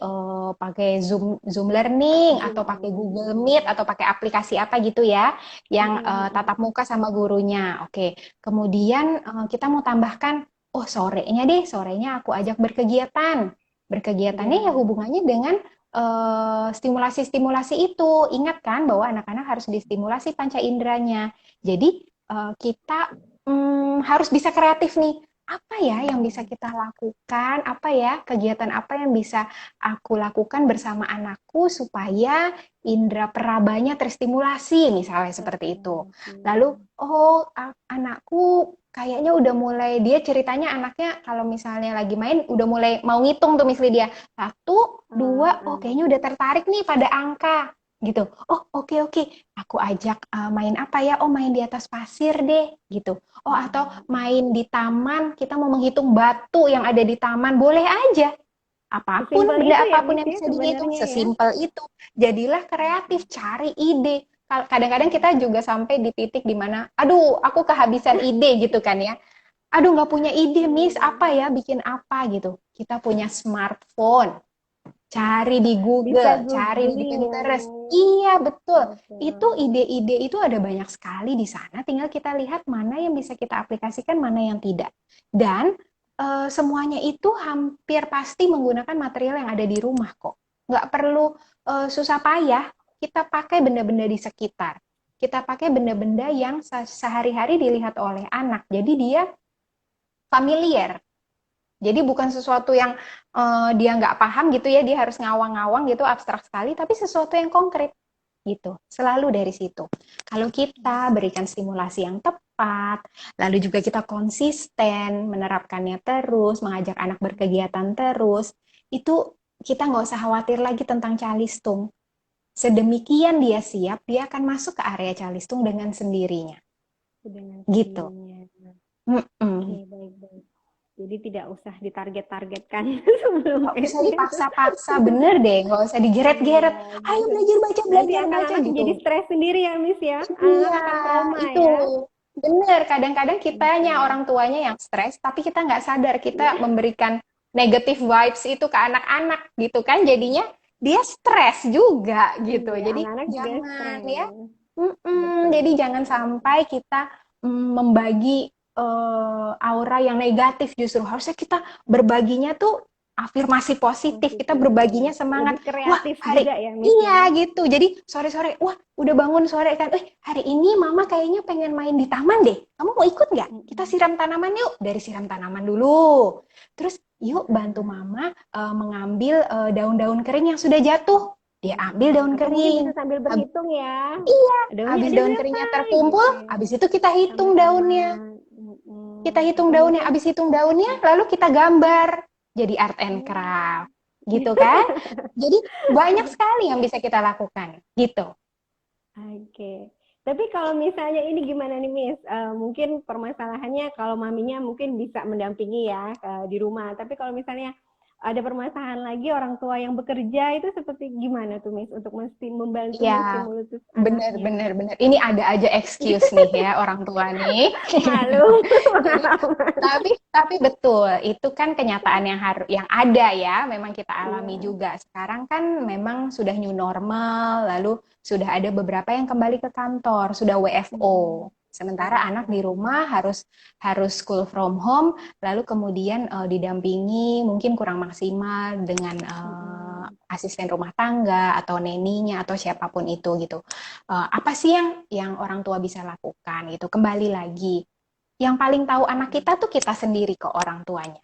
pakai Zoom Zoom Learning Zoom atau pakai Google Meet online. atau pakai aplikasi apa gitu ya yang tatap Mm-mm. muka sama gurunya. Oke. Kemudian kita mau tambahkan, oh sorenya deh, sorenya aku ajak berkegiatan. Berkegiatannya ya Ya. hubungannya dengan stimulasi-stimulasi itu. Ingat kan bahwa anak-anak harus distimulasi panca inderanya. Jadi kita harus bisa kreatif nih. Apa ya yang bisa kita lakukan? Apa ya kegiatan apa yang bisa aku lakukan bersama anakku supaya indera perabanya terstimulasi, misalnya seperti itu. Oke. Lalu, oh anakku kayaknya udah mulai, dia ceritanya anaknya kalau misalnya lagi main udah mulai mau ngitung tuh Miss Lydia. Satu, Ah, dua, oh ah. kayaknya udah tertarik nih pada angka gitu. Oh oke oke, aku ajak main apa ya? Oh main di atas pasir deh gitu. Oh atau main di taman, kita mau menghitung batu yang ada di taman, boleh aja. Apapun, Sesimpel benda itu ya, apapun Miss yang ya bisa dihitung, sebenarnya ya. sesimpel itu. Jadilah kreatif, cari ide. Kadang-kadang kita juga sampai di titik dimana, aduh, aku kehabisan ide gitu kan ya. Aduh, nggak punya ide, Miss, apa ya, bikin apa gitu. Kita punya smartphone, cari di Bisa Google, cari di googling ya, Pinterest. Miss. Iya, betul. Itu Betul. ide-ide itu ada banyak sekali di sana. Tinggal kita lihat mana yang bisa kita aplikasikan, mana yang tidak. Dan semuanya itu hampir pasti menggunakan material yang ada di rumah kok. Nggak perlu susah payah. Kita pakai benda-benda di sekitar. Kita pakai benda-benda yang sehari-hari dilihat oleh anak. Jadi dia familiar. Jadi bukan sesuatu yang dia nggak paham gitu ya, dia harus ngawang-ngawang gitu, abstrak sekali, tapi sesuatu yang konkret gitu. Selalu dari situ. Kalau kita berikan stimulasi yang tepat, lalu juga kita konsisten menerapkannya terus, mengajak anak berkegiatan terus, itu kita nggak usah khawatir lagi tentang calistung. Sedemikian dia siap, dia akan masuk ke area calistung dengan sendirinya. Dengan Gitu. sendirinya. Oke, Mm-mm. baik-baik. Jadi tidak usah ditarget-targetkan sebelum Nggak main usah gitu. dipaksa-paksa, bener deh, nggak usah Iya, digeret-geret. Ayo gitu. belajar baca, Nanti belajar baca anak-anak gitu. jadi stres sendiri ya, Miss ya. Iya, Anak-anak akan trauma itu. ya. Bener, kadang-kadang kitanya, Oke. orang tuanya yang stres, tapi kita nggak sadar, kita Iya. memberikan negative vibes itu ke anak-anak gitu kan, jadinya dia stres juga gitu. Iya, Jadi anak-anak juga jangan ya. stres. Betul, Jadi jangan betul. sampai kita membagi aura yang negatif, justru harusnya kita berbaginya tuh afirmasi positif, kita berbaginya Positif. semangat. Lebih Wah, kreatif hari juga ya, Miss ya. iya gitu. Jadi sore-sore, wah udah bangun sore kan, hari ini mama kayaknya pengen main di taman deh. Kamu mau ikut nggak? Kita Mm-mm. siram tanaman yuk. Dari siram tanaman dulu. Terus yuk bantu Nah, mama mengambil daun-daun kering yang sudah jatuh. Dia ambil daun atau mungkin kering. bisa sambil berhitung ya. Iya, Daunnya habis ada daun berapa keringnya gitu terkumpul, ya. habis itu kita hitung Sama-sama. daunnya. Kita hitung Atau daunnya, mungkin habis hitung daunnya, lalu kita gambar. Jadi art and craft. Gitu kan? Jadi banyak sekali yang bisa kita lakukan. Gitu. Oke. Tapi kalau misalnya ini gimana nih, Miss? Mungkin permasalahannya kalau maminya mungkin bisa mendampingi ya di rumah. Tapi kalau misalnya ada permasalahan lagi orang tua yang bekerja itu seperti gimana tuh, Miss? Untuk mesti membantu Ya, menstimulus benar, anaknya. benar, benar. Ini ada aja excuse nih ya orang tua nih. Malu Jadi, pengalaman. tapi betul, itu kan kenyataan yang ada ya, memang kita alami Iya. juga. Sekarang kan memang sudah new normal, lalu sudah ada beberapa yang kembali ke kantor, sudah WFO. Sementara anak di WFO. rumah harus harus school from home, lalu kemudian didampingi mungkin kurang maksimal dengan asisten rumah tangga atau neninya atau siapapun itu gitu. Apa sih yang orang tua bisa lakukan gitu? Kembali lagi, yang paling tahu anak kita tuh kita sendiri ke orang tuanya.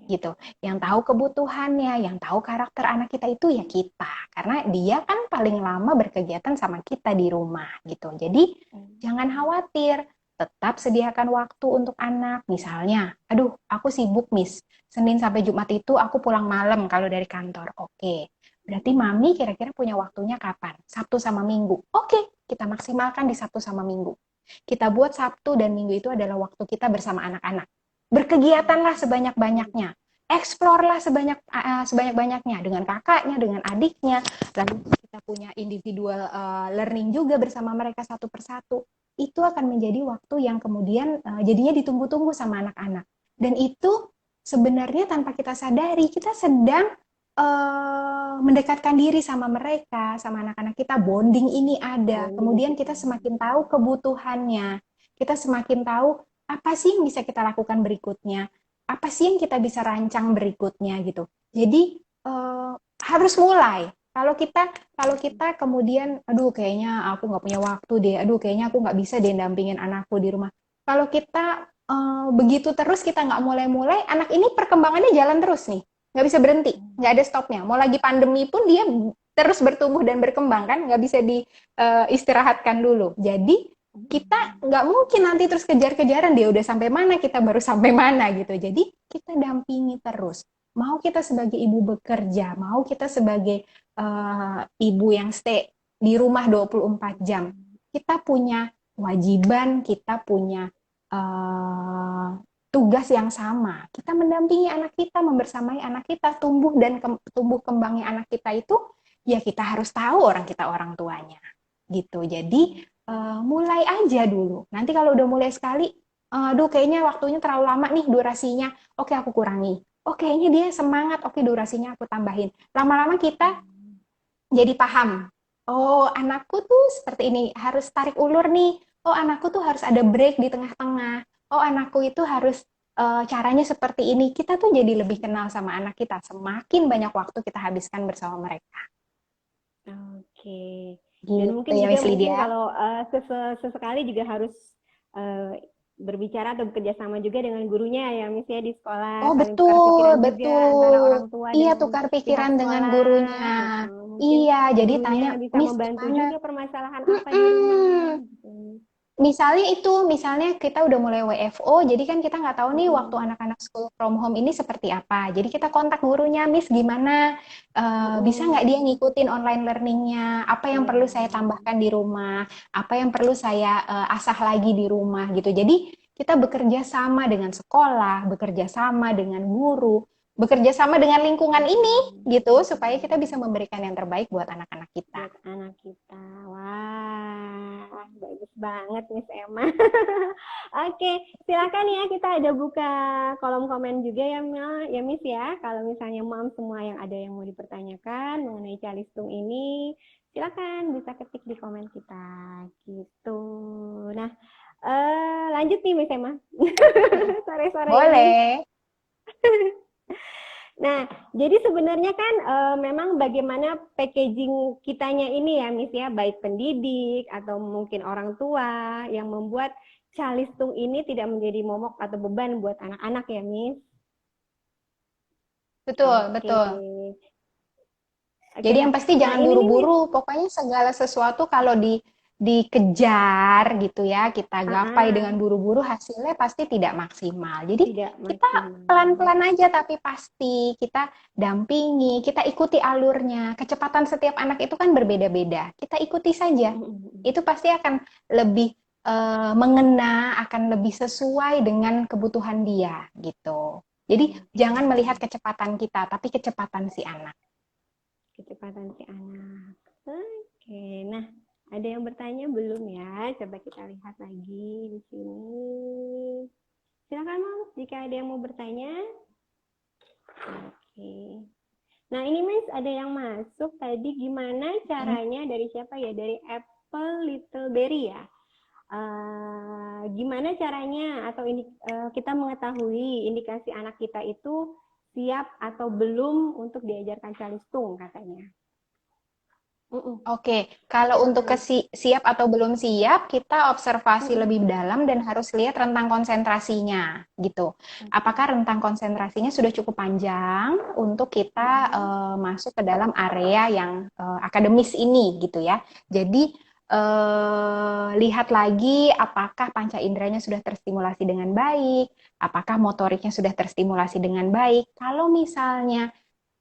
Gitu. Yang tahu kebutuhannya, yang tahu karakter anak kita itu ya kita. Karena dia kan paling lama berkegiatan sama kita di rumah gitu. Jadi jangan khawatir, tetap sediakan waktu untuk anak. Misalnya, aduh aku sibuk Miss, Senin sampai Jumat itu aku pulang malam kalau dari kantor. Oke, berarti Mami kira-kira punya waktunya kapan? Sabtu sama Minggu. Oke, kita maksimalkan di Sabtu sama Minggu. Kita buat Sabtu dan Minggu itu adalah waktu kita bersama anak-anak. Berkegiatanlah sebanyak-banyaknya, eksplorlah sebanyak-banyaknya dengan kakaknya, dengan adiknya. Lalu kita punya individual learning juga bersama mereka satu persatu. Itu akan menjadi waktu yang kemudian jadinya ditunggu-tunggu sama anak-anak. Dan itu sebenarnya tanpa kita sadari, kita sedang mendekatkan diri sama mereka, sama anak-anak kita. Bonding ini ada. Kemudian kita semakin tahu kebutuhannya. Kita semakin tahu apa sih yang bisa kita lakukan berikutnya, apa sih yang kita bisa rancang berikutnya gitu. Jadi harus mulai. Kalau kita kemudian, aduh kayaknya aku nggak punya waktu deh, aduh kayaknya aku nggak bisa deh dampingin anakku di rumah. Kalau kita begitu terus kita nggak mulai-mulai, anak ini perkembangannya jalan terus nih, nggak bisa berhenti, nggak ada stopnya. Mau lagi pandemi pun dia terus bertumbuh dan berkembang kan, nggak bisa diistirahatkan dulu. Jadi kita nggak mungkin nanti terus kejar-kejaran dia udah sampai mana kita baru sampai mana gitu. Jadi kita dampingi terus. Mau kita sebagai ibu bekerja, mau kita sebagai ibu yang stay di rumah 24 jam, kita punya kewajiban, kita punya tugas yang sama. Kita mendampingi anak kita, membersamai anak kita, tumbuh dan tumbuh kembangnya anak kita itu, ya kita harus tahu orang tuanya gitu. Jadi mulai aja dulu. Nanti kalau udah mulai sekali, aduh kayaknya waktunya terlalu lama nih durasinya. Oke, aku kurangi. Oke, kayaknya dia semangat. Oke, durasinya aku tambahin. Lama-lama kita jadi paham. Oh, anakku tuh seperti ini, harus tarik ulur nih. Oh, anakku tuh harus ada break di tengah-tengah. Oh, anakku itu harus caranya seperti ini. Kita tuh jadi lebih kenal sama anak kita. Semakin banyak waktu kita habiskan bersama mereka. Oke. Gitu Dan mungkin ya, juga Miss Lydia. kalau sesekali juga harus berbicara atau bekerja sama juga dengan gurunya ya Miss ya di sekolah, Oh saling tukar pikiran betul, juga antara orang betul. tua Iya dengan tukar pihak pikiran dengan sekolah. gurunya. Mungkin Iya, jadi tanya, gurunya bisa Miss membantu gimana? juga permasalahan apa di rumah. Mm-mm. Gitu. Misalnya kita udah mulai WFO, jadi kan kita nggak tahu nih waktu Mm-mm. anak-anak school from home ini seperti apa. Jadi kita kontak gurunya, Miss gimana? Bisa nggak dia Mm-mm. ngikutin online learningnya? Apa yang Iya. perlu saya tambahkan di rumah? Apa yang perlu saya asah lagi di rumah gitu. Jadi kita bekerja sama dengan sekolah, bekerja sama dengan guru, bekerja sama dengan lingkungan ini gitu supaya kita bisa memberikan yang terbaik buat anak-anak kita. Buat anak kita. Wah, bagus banget Miss Emma. Oke, silakan ya kita ada buka kolom komen juga ya ya Miss ya. Kalau misalnya mam semua yang ada yang mau dipertanyakan mengenai calistung ini, silakan bisa ketik di komen kita gitu. Nah, lanjut nih Miss Emma. Sore-sore ini. Boleh. Nah, jadi sebenarnya kan memang bagaimana packaging kitanya ini ya, Miss ya, baik pendidik atau mungkin orang tua yang membuat calistung ini tidak menjadi momok atau beban buat anak-anak ya, Miss. Betul, Oke. betul. Oke, Jadi nah, yang pasti jangan ini nih, Miss. buru-buru. Pokoknya segala sesuatu kalau dikejar gitu ya, kita gapai dengan buru-buru hasilnya pasti tidak maksimal. Jadi Tidak kita maksimal. pelan-pelan aja tapi pasti kita dampingi, kita ikuti alurnya. Kecepatan setiap anak itu kan berbeda-beda. Kita ikuti saja. Itu pasti akan lebih mengena, akan lebih sesuai dengan kebutuhan dia gitu. Jadi jangan melihat kecepatan kita, tapi kecepatan si anak. Kecepatan si anak. Oke, nah ada yang bertanya belum ya? Coba kita lihat lagi di sini. Silakan Mam, jika ada yang mau bertanya. Oke. Nah ini Miss ada yang masuk tadi gimana caranya dari siapa ya? Dari Apple Little Berry ya. Gimana caranya atau ini kita mengetahui indikasi anak kita itu siap atau belum untuk diajarkan calistung katanya. Oke, kalau untuk siap atau belum siap, kita observasi Mm-mm. lebih dalam dan harus lihat rentang konsentrasinya, gitu. Apakah rentang konsentrasinya sudah cukup panjang untuk kita masuk ke dalam area yang akademis ini, gitu ya. Jadi, lihat lagi apakah panca inderanya sudah terstimulasi dengan baik, apakah motoriknya sudah terstimulasi dengan baik. Kalau misalnya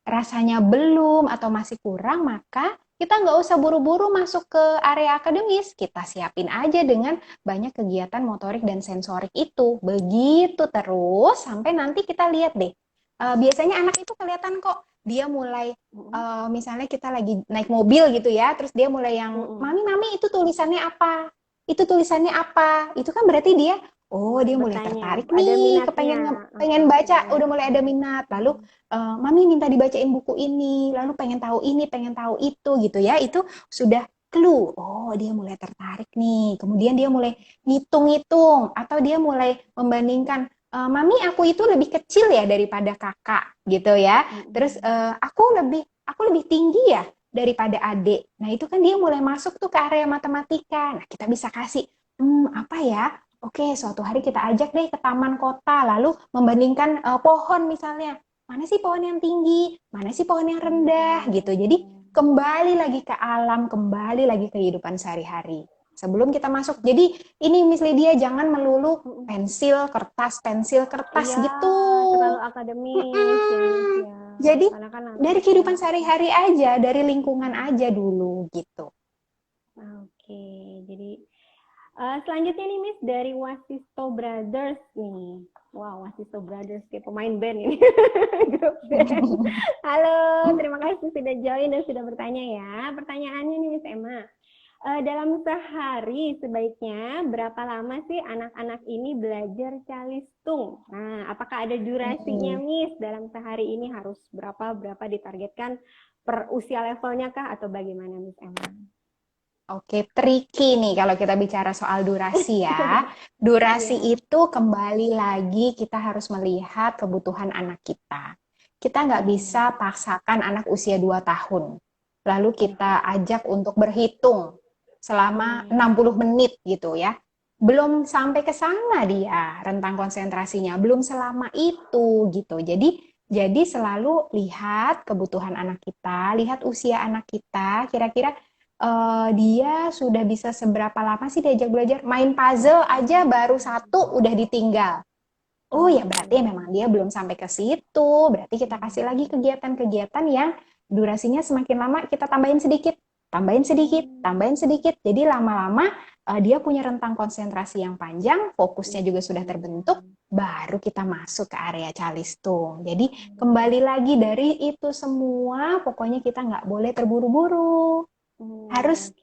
rasanya belum atau masih kurang, maka kita nggak usah buru-buru masuk ke area akademis. Kita siapin aja dengan banyak kegiatan motorik dan sensorik itu. Begitu terus sampai nanti kita lihat deh. Biasanya anak itu kelihatan kok dia mulai misalnya kita lagi naik mobil gitu ya, terus dia mulai yang mami itu tulisannya apa? Itu tulisannya apa? Itu kan berarti dia dia mulai bertanya, tertarik ada nih, minatnya. pengen baca, udah mulai ada minat. Lalu mami minta dibacain buku ini, lalu pengen tahu ini, pengen tahu itu gitu ya. Itu sudah clue. Oh, dia mulai tertarik nih. Kemudian dia mulai ngitung-ngitung atau dia mulai membandingkan mami aku itu lebih kecil ya daripada kakak gitu ya. Terus aku lebih tinggi ya daripada adik. Nah, itu kan dia mulai masuk tuh ke area matematika. Nah, kita bisa kasih apa ya? Oke, suatu hari kita ajak deh ke taman kota, lalu membandingkan pohon misalnya. Mana sih pohon yang tinggi, mana sih pohon yang rendah gitu. Jadi kembali lagi ke alam, kembali lagi ke kehidupan sehari-hari. Sebelum kita masuk, jadi ini Miss Lydia jangan melulu pensil, kertas Iya, gitu. terlalu akademis ya, Miss ya. Jadi Karena kan dari kehidupan sehari-hari aja, dari lingkungan aja dulu gitu. Oke, jadi selanjutnya nih Miss dari Wasisto Brothers nih. Wow, Wasisto Brothers kayak pemain band ini. Grup band. Halo, terima kasih sudah join dan sudah bertanya ya. Pertanyaannya nih Miss Emma. Dalam sehari sebaiknya berapa lama sih anak-anak ini belajar calistung? Nah, apakah ada durasinya Miss? Dalam sehari ini harus berapa ditargetkan per usia levelnya kah atau bagaimana Miss Emma? Oke, tricky nih kalau kita bicara soal durasi ya. Durasi itu kembali lagi kita harus melihat kebutuhan anak kita. Kita nggak bisa paksakan anak usia 2 tahun. Lalu kita ajak untuk berhitung selama 60 menit gitu ya. Belum sampai ke sana dia rentang konsentrasinya, belum selama itu gitu. Jadi selalu lihat kebutuhan anak kita, lihat usia anak kita, kira-kira dia sudah bisa seberapa lama sih diajak belajar? Main puzzle aja baru satu udah ditinggal. Oh ya berarti memang dia belum sampai ke situ. Berarti kita kasih lagi kegiatan-kegiatan yang durasinya semakin lama kita tambahin sedikit, tambahin sedikit, tambahin sedikit. Jadi lama-lama dia punya rentang konsentrasi yang panjang, fokusnya juga sudah terbentuk, baru kita masuk ke area calistung. Jadi kembali lagi dari itu semua, pokoknya kita nggak boleh terburu-buru. Harus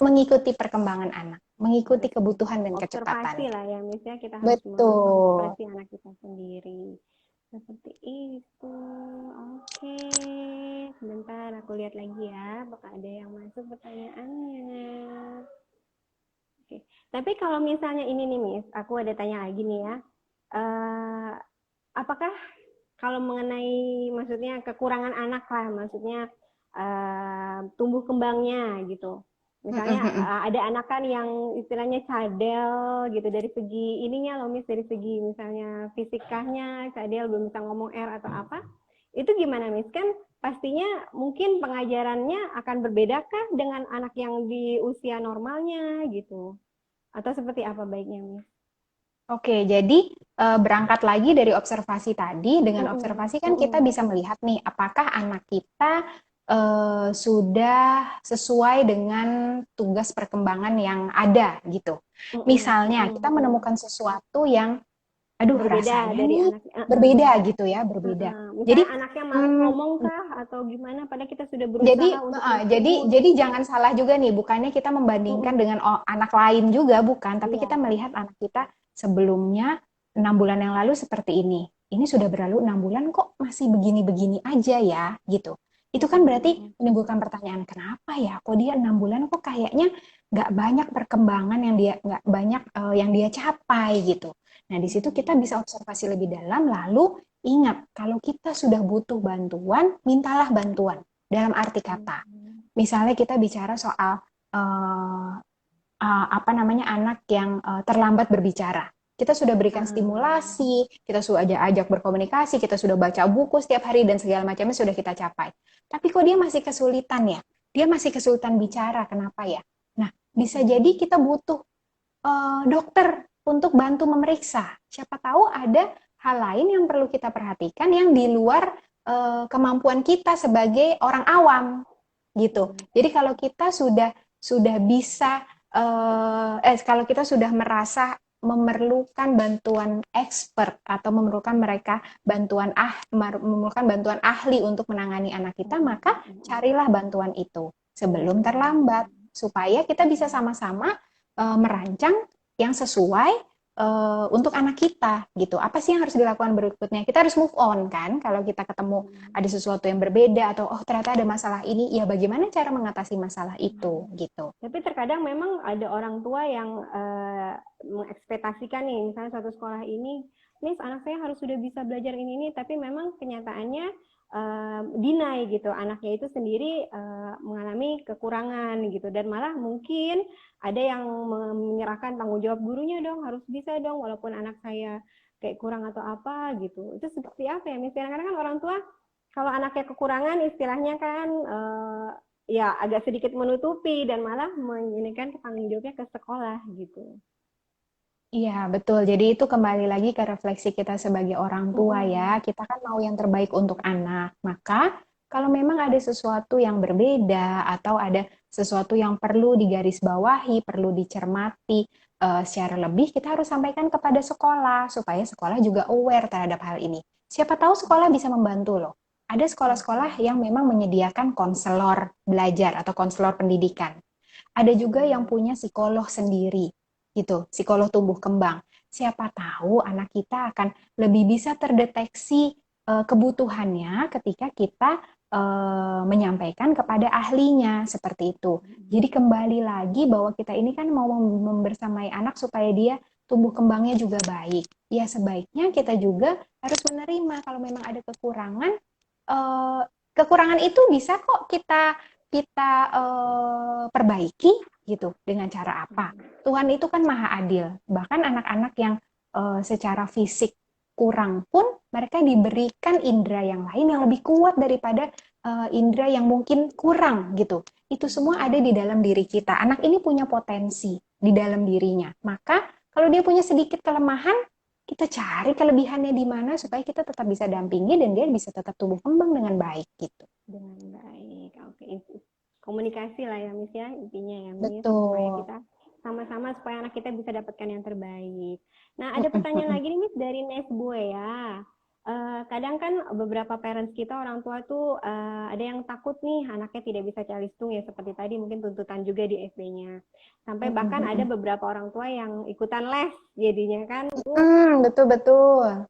mengikuti perkembangan anak, mengikuti kebutuhan dan kecepatan. Observasi lah ya, misalnya kita harus mengobservasi anak kita sendiri. Seperti itu. Oke. Sebentar aku lihat lagi ya, apakah ada yang masuk pertanyaannya. Oke. Tapi kalau misalnya ini nih Miss, aku ada tanya lagi nih ya. Apakah kalau mengenai maksudnya kekurangan anak lah, maksudnya tumbuh kembangnya gitu. Misalnya ada anak kan yang istilahnya cadel gitu dari segi ininya loh Miss, dari segi misalnya fisikanya cadel belum bisa ngomong R atau apa. Itu gimana Miss? Kan pastinya mungkin pengajarannya akan berbedakah dengan anak yang di usia normalnya gitu. Atau seperti apa baiknya Miss? Oke, jadi berangkat lagi dari observasi tadi, dengan observasi kan kita bisa melihat nih, apakah anak kita sudah sesuai dengan tugas perkembangan yang ada gitu. Misalnya kita menemukan sesuatu yang berbeda rasanya dari nih anak berbeda gitu ya, berbeda. Jadi anaknya malas ngomong kah atau gimana? Padahal kita sudah berusaha untuk jadi jangan salah juga nih, bukannya kita membandingkan dengan anak lain juga, bukan, tapi kita melihat anak kita sebelumnya 6 bulan yang lalu seperti ini. Ini sudah berlalu 6 bulan kok masih begini-begini aja ya, gitu. Itu kan berarti menimbulkan pertanyaan, kenapa ya? Kok dia 6 bulan kok kayaknya nggak banyak perkembangan yang dia nggak banyak yang dia capai gitu. Nah, di situ kita bisa observasi lebih dalam, lalu ingat, kalau kita sudah butuh bantuan, mintalah bantuan. Dalam arti kata, misalnya kita bicara soal uh, apa namanya anak yang terlambat berbicara. Kita sudah berikan stimulasi, kita sudah ajak berkomunikasi, kita sudah baca buku setiap hari dan segala macamnya sudah kita capai. Tapi kok dia masih kesulitan ya? Dia masih kesulitan bicara, kenapa ya? Nah, bisa jadi kita butuh dokter untuk bantu memeriksa. Siapa tahu ada hal lain yang perlu kita perhatikan yang di luar kemampuan kita sebagai orang awam gitu. Jadi kalau kita sudah bisa kalau kita sudah merasa memerlukan bantuan expert atau memerlukan bantuan ahli untuk menangani anak kita, maka carilah bantuan itu sebelum terlambat supaya kita bisa sama-sama merancang yang sesuai untuk anak kita gitu. Apa sih yang harus dilakukan berikutnya? Kita harus move on kan. Kalau kita ketemu ada sesuatu yang berbeda atau oh ternyata ada masalah ini, ya bagaimana cara mengatasi masalah itu gitu. Tapi terkadang memang ada orang tua yang mengekspektasikan nih, misalnya suatu sekolah ini, Miss anak saya harus sudah bisa belajar ini, tapi memang kenyataannya deny gitu, anaknya itu sendiri mengalami kekurangan gitu, dan malah mungkin ada yang menyerahkan tanggung jawab gurunya dong, harus bisa dong walaupun anak saya kayak kurang atau apa gitu. Itu seperti apa ya Miss? Kadang-kadang kan orang tua kalau anaknya kekurangan istilahnya kan ya agak sedikit menutupi dan malah menginginkan tanggung jawabnya ke sekolah gitu. Iya, betul. Jadi itu kembali lagi ke refleksi kita sebagai orang tua ya. Kita kan mau yang terbaik untuk anak. Maka kalau memang ada sesuatu yang berbeda atau ada sesuatu yang perlu digarisbawahi, perlu dicermati secara lebih, kita harus sampaikan kepada sekolah supaya sekolah juga aware terhadap hal ini. Siapa tahu sekolah bisa membantu loh. Ada sekolah-sekolah yang memang menyediakan konselor belajar atau konselor pendidikan. Ada juga yang punya psikolog sendiri gitu, psikolog tumbuh kembang. Siapa tahu anak kita akan lebih bisa terdeteksi kebutuhannya ketika kita menyampaikan kepada ahlinya seperti itu. Jadi kembali lagi bahwa kita ini kan mau membersamai anak supaya dia tumbuh kembangnya juga baik. Ya sebaiknya kita juga harus menerima kalau memang ada kekurangan. Kekurangan itu bisa kok kita kita perbaiki gitu. Dengan cara apa? Tuhan itu kan maha adil. Bahkan anak-anak yang secara fisik kurang pun mereka diberikan indera yang lain yang lebih kuat daripada indera yang mungkin kurang gitu. Itu semua ada di dalam diri kita. Anak ini punya potensi di dalam dirinya. Maka kalau dia punya sedikit kelemahan, kita cari kelebihannya di mana supaya kita tetap bisa dampingi dan dia bisa tetap tumbuh kembang dengan baik gitu. Dengan baik, oke. Komunikasi lah ya Miss ya, intinya ya Miss. Betul. Supaya kita sama-sama supaya anak kita bisa dapatkan yang terbaik. Nah ada pertanyaan lagi nih Miss dari Nesbue ya. Kadang kan beberapa parents kita orang tua tuh ada yang takut nih anaknya tidak bisa calistung ya seperti tadi mungkin tuntutan juga di SD-nya. Sampai bahkan ada beberapa orang tua yang ikutan les jadinya kan. Betul betul.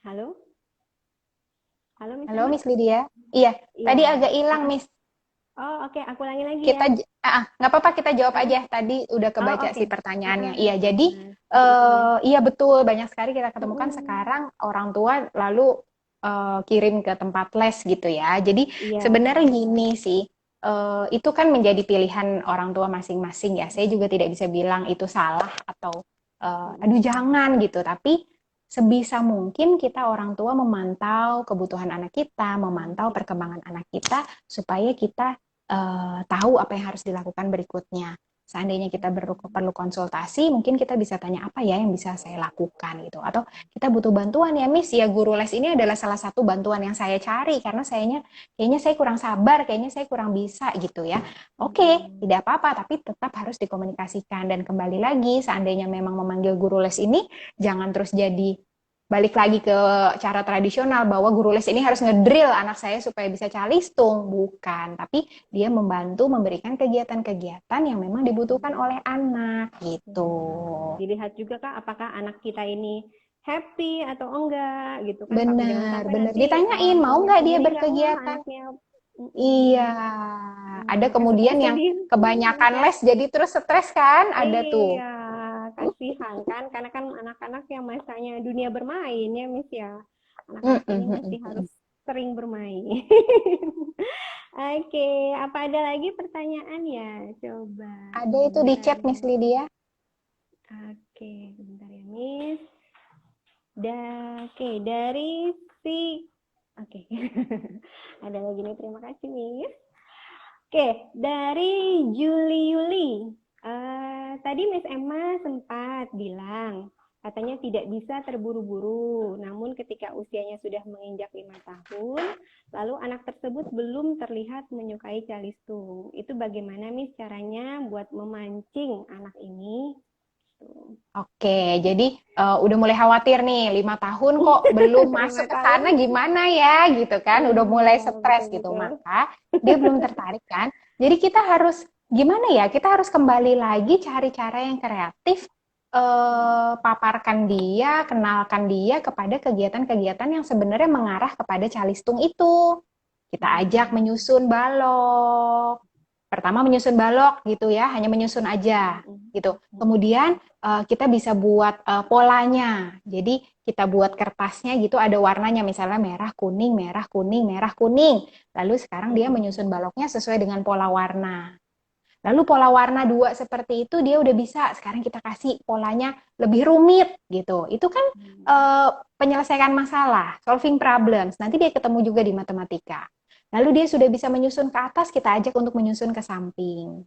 Halo? Halo Miss Halo Emma? Miss Lydia. Iya, Iya. tadi agak hilang Miss. Oh oke, aku ulangi lagi Kita ya. nggak apa-apa kita jawab aja. Tadi udah kebaca oke. sih pertanyaannya. Iya, jadi iya betul banyak sekali kita ketemukan sekarang orang tua lalu kirim ke tempat les gitu ya. Jadi Iya. sebenarnya gini sih. Itu kan menjadi pilihan orang tua masing-masing ya. Saya juga tidak bisa bilang itu salah atau aduh jangan gitu. Tapi sebisa mungkin kita orang tua memantau kebutuhan anak kita, memantau perkembangan anak kita supaya kita tahu apa yang harus dilakukan berikutnya. Seandainya kita perlu konsultasi, mungkin kita bisa tanya apa ya yang bisa saya lakukan gitu. Atau kita butuh bantuan ya Miss, ya guru les ini adalah salah satu bantuan yang saya cari karena kayaknya saya kurang sabar, kayaknya saya kurang bisa gitu ya. Oke, tidak apa-apa, tapi tetap harus dikomunikasikan. Dan kembali lagi, seandainya memang memanggil guru les ini, jangan terus jadi balik lagi ke cara tradisional bahwa guru les ini harus ngedrill anak saya supaya bisa calistung, bukan, tapi dia membantu memberikan kegiatan-kegiatan yang memang dibutuhkan oleh anak gitu. Dilihat juga Kak, apakah anak kita ini happy atau enggak gitu kan Pak. Jangan Benar, sampai benar. nanti Ditanyain orang mau tuanya nggak dia sendiri nggak mau berkegiatan? anaknya. Iya, ada kemudian yang Sedih. kebanyakan les jadi terus stres kan? Ada tuh. Iya, kasihan kan, karena kan anak-anak yang masanya dunia bermain ya, Miss ya. Anak-anak ini mesti harus sering bermain. Oke, apa ada lagi pertanyaan ya? Coba Ada itu di sebentar chat ya. Miss Lydia. Oke, sebentar ya, Miss. Oke, dari si Oke. Ada lagi nih, terima kasih, Miss. Oke, dari Yuli. Tadi Miss Emma sempat bilang katanya tidak bisa terburu-buru, namun ketika usianya sudah menginjak 5 tahun, lalu anak tersebut belum terlihat menyukai calistung. Itu bagaimana Miss caranya buat memancing anak ini? Oke, jadi udah mulai khawatir nih, 5 tahun kok belum 5 masuk ke tahun. sana gimana ya gitu kan, udah mulai Iya, stres gitu, betul-betul. maka dia belum tertarik kan. Jadi kita harus gimana ya, kita harus kembali lagi cari cara yang kreatif, paparkan dia, kenalkan dia kepada kegiatan-kegiatan yang sebenarnya mengarah kepada calistung itu. Kita ajak menyusun balok. Pertama menyusun balok gitu ya, hanya menyusun aja gitu. Kemudian kita bisa buat polanya. Jadi kita buat kertasnya gitu ada warnanya, misalnya merah, kuning, merah, kuning, merah, kuning. Lalu sekarang dia menyusun baloknya sesuai dengan pola warna. Lalu pola warna 2 seperti itu dia udah bisa. Sekarang kita kasih polanya lebih rumit gitu. Itu kan penyelesaian masalah, solving problems. Nanti dia ketemu juga di matematika. Lalu dia sudah bisa menyusun ke atas, kita ajak untuk menyusun ke samping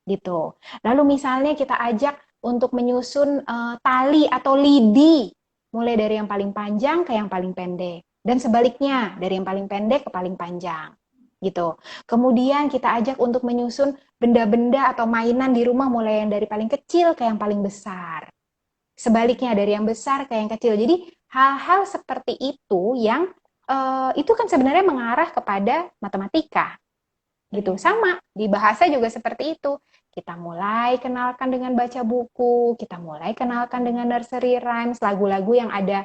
gitu. Lalu misalnya kita ajak untuk menyusun tali atau lidi, mulai dari yang paling panjang ke yang paling pendek. Dan sebaliknya, dari yang paling pendek ke paling panjang. Gitu. Kemudian kita ajak untuk menyusun benda-benda atau mainan di rumah mulai yang dari paling kecil ke yang paling besar. Sebaliknya dari yang besar ke yang kecil. Jadi hal-hal seperti itu yang itu kan sebenarnya mengarah kepada matematika gitu. Sama di bahasa juga seperti itu. Kita mulai kenalkan dengan baca buku, kita mulai kenalkan dengan nursery rhymes, lagu-lagu yang ada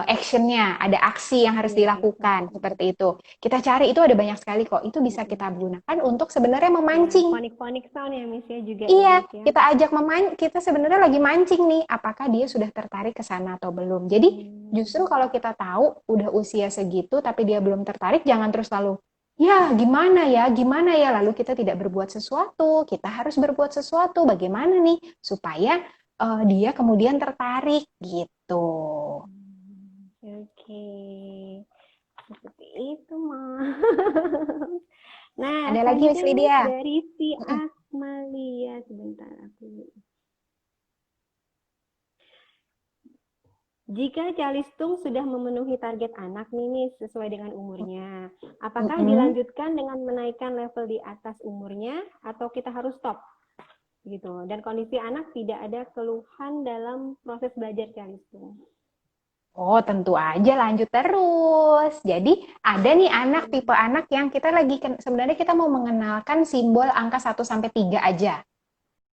actionnya, ada aksi yang harus dilakukan seperti itu. Kita cari itu ada banyak sekali kok. Itu bisa kita gunakan untuk sebenarnya memancing. Fonik-fonik sound ya Miss ya juga Iya, ya Miss ya. kita ajak kita sebenarnya lagi mancing nih, apakah dia sudah tertarik ke sana atau belum. Jadi justru kalau kita tahu udah usia segitu tapi dia belum tertarik, jangan terus lalu ya gimana ya, lalu kita tidak berbuat sesuatu, kita harus berbuat sesuatu, bagaimana nih supaya dia kemudian tertarik gitu. Oke, seperti itu mah. Nah, Ada lagi Miss selanjutnya Miss Lydia? dari si Akmalia, sebentar aku. Jika calistung sudah memenuhi target anak nih Miss sesuai dengan umurnya, apakah dilanjutkan dengan menaikkan level di atas umurnya atau kita harus stop? Gitu. Dan kondisi anak tidak ada keluhan dalam proses belajar calistung. Oh, tentu aja lanjut terus. Jadi, ada nih anak, tipe anak yang kita lagi, sebenarnya kita mau mengenalkan simbol angka 1 sampai 3 aja.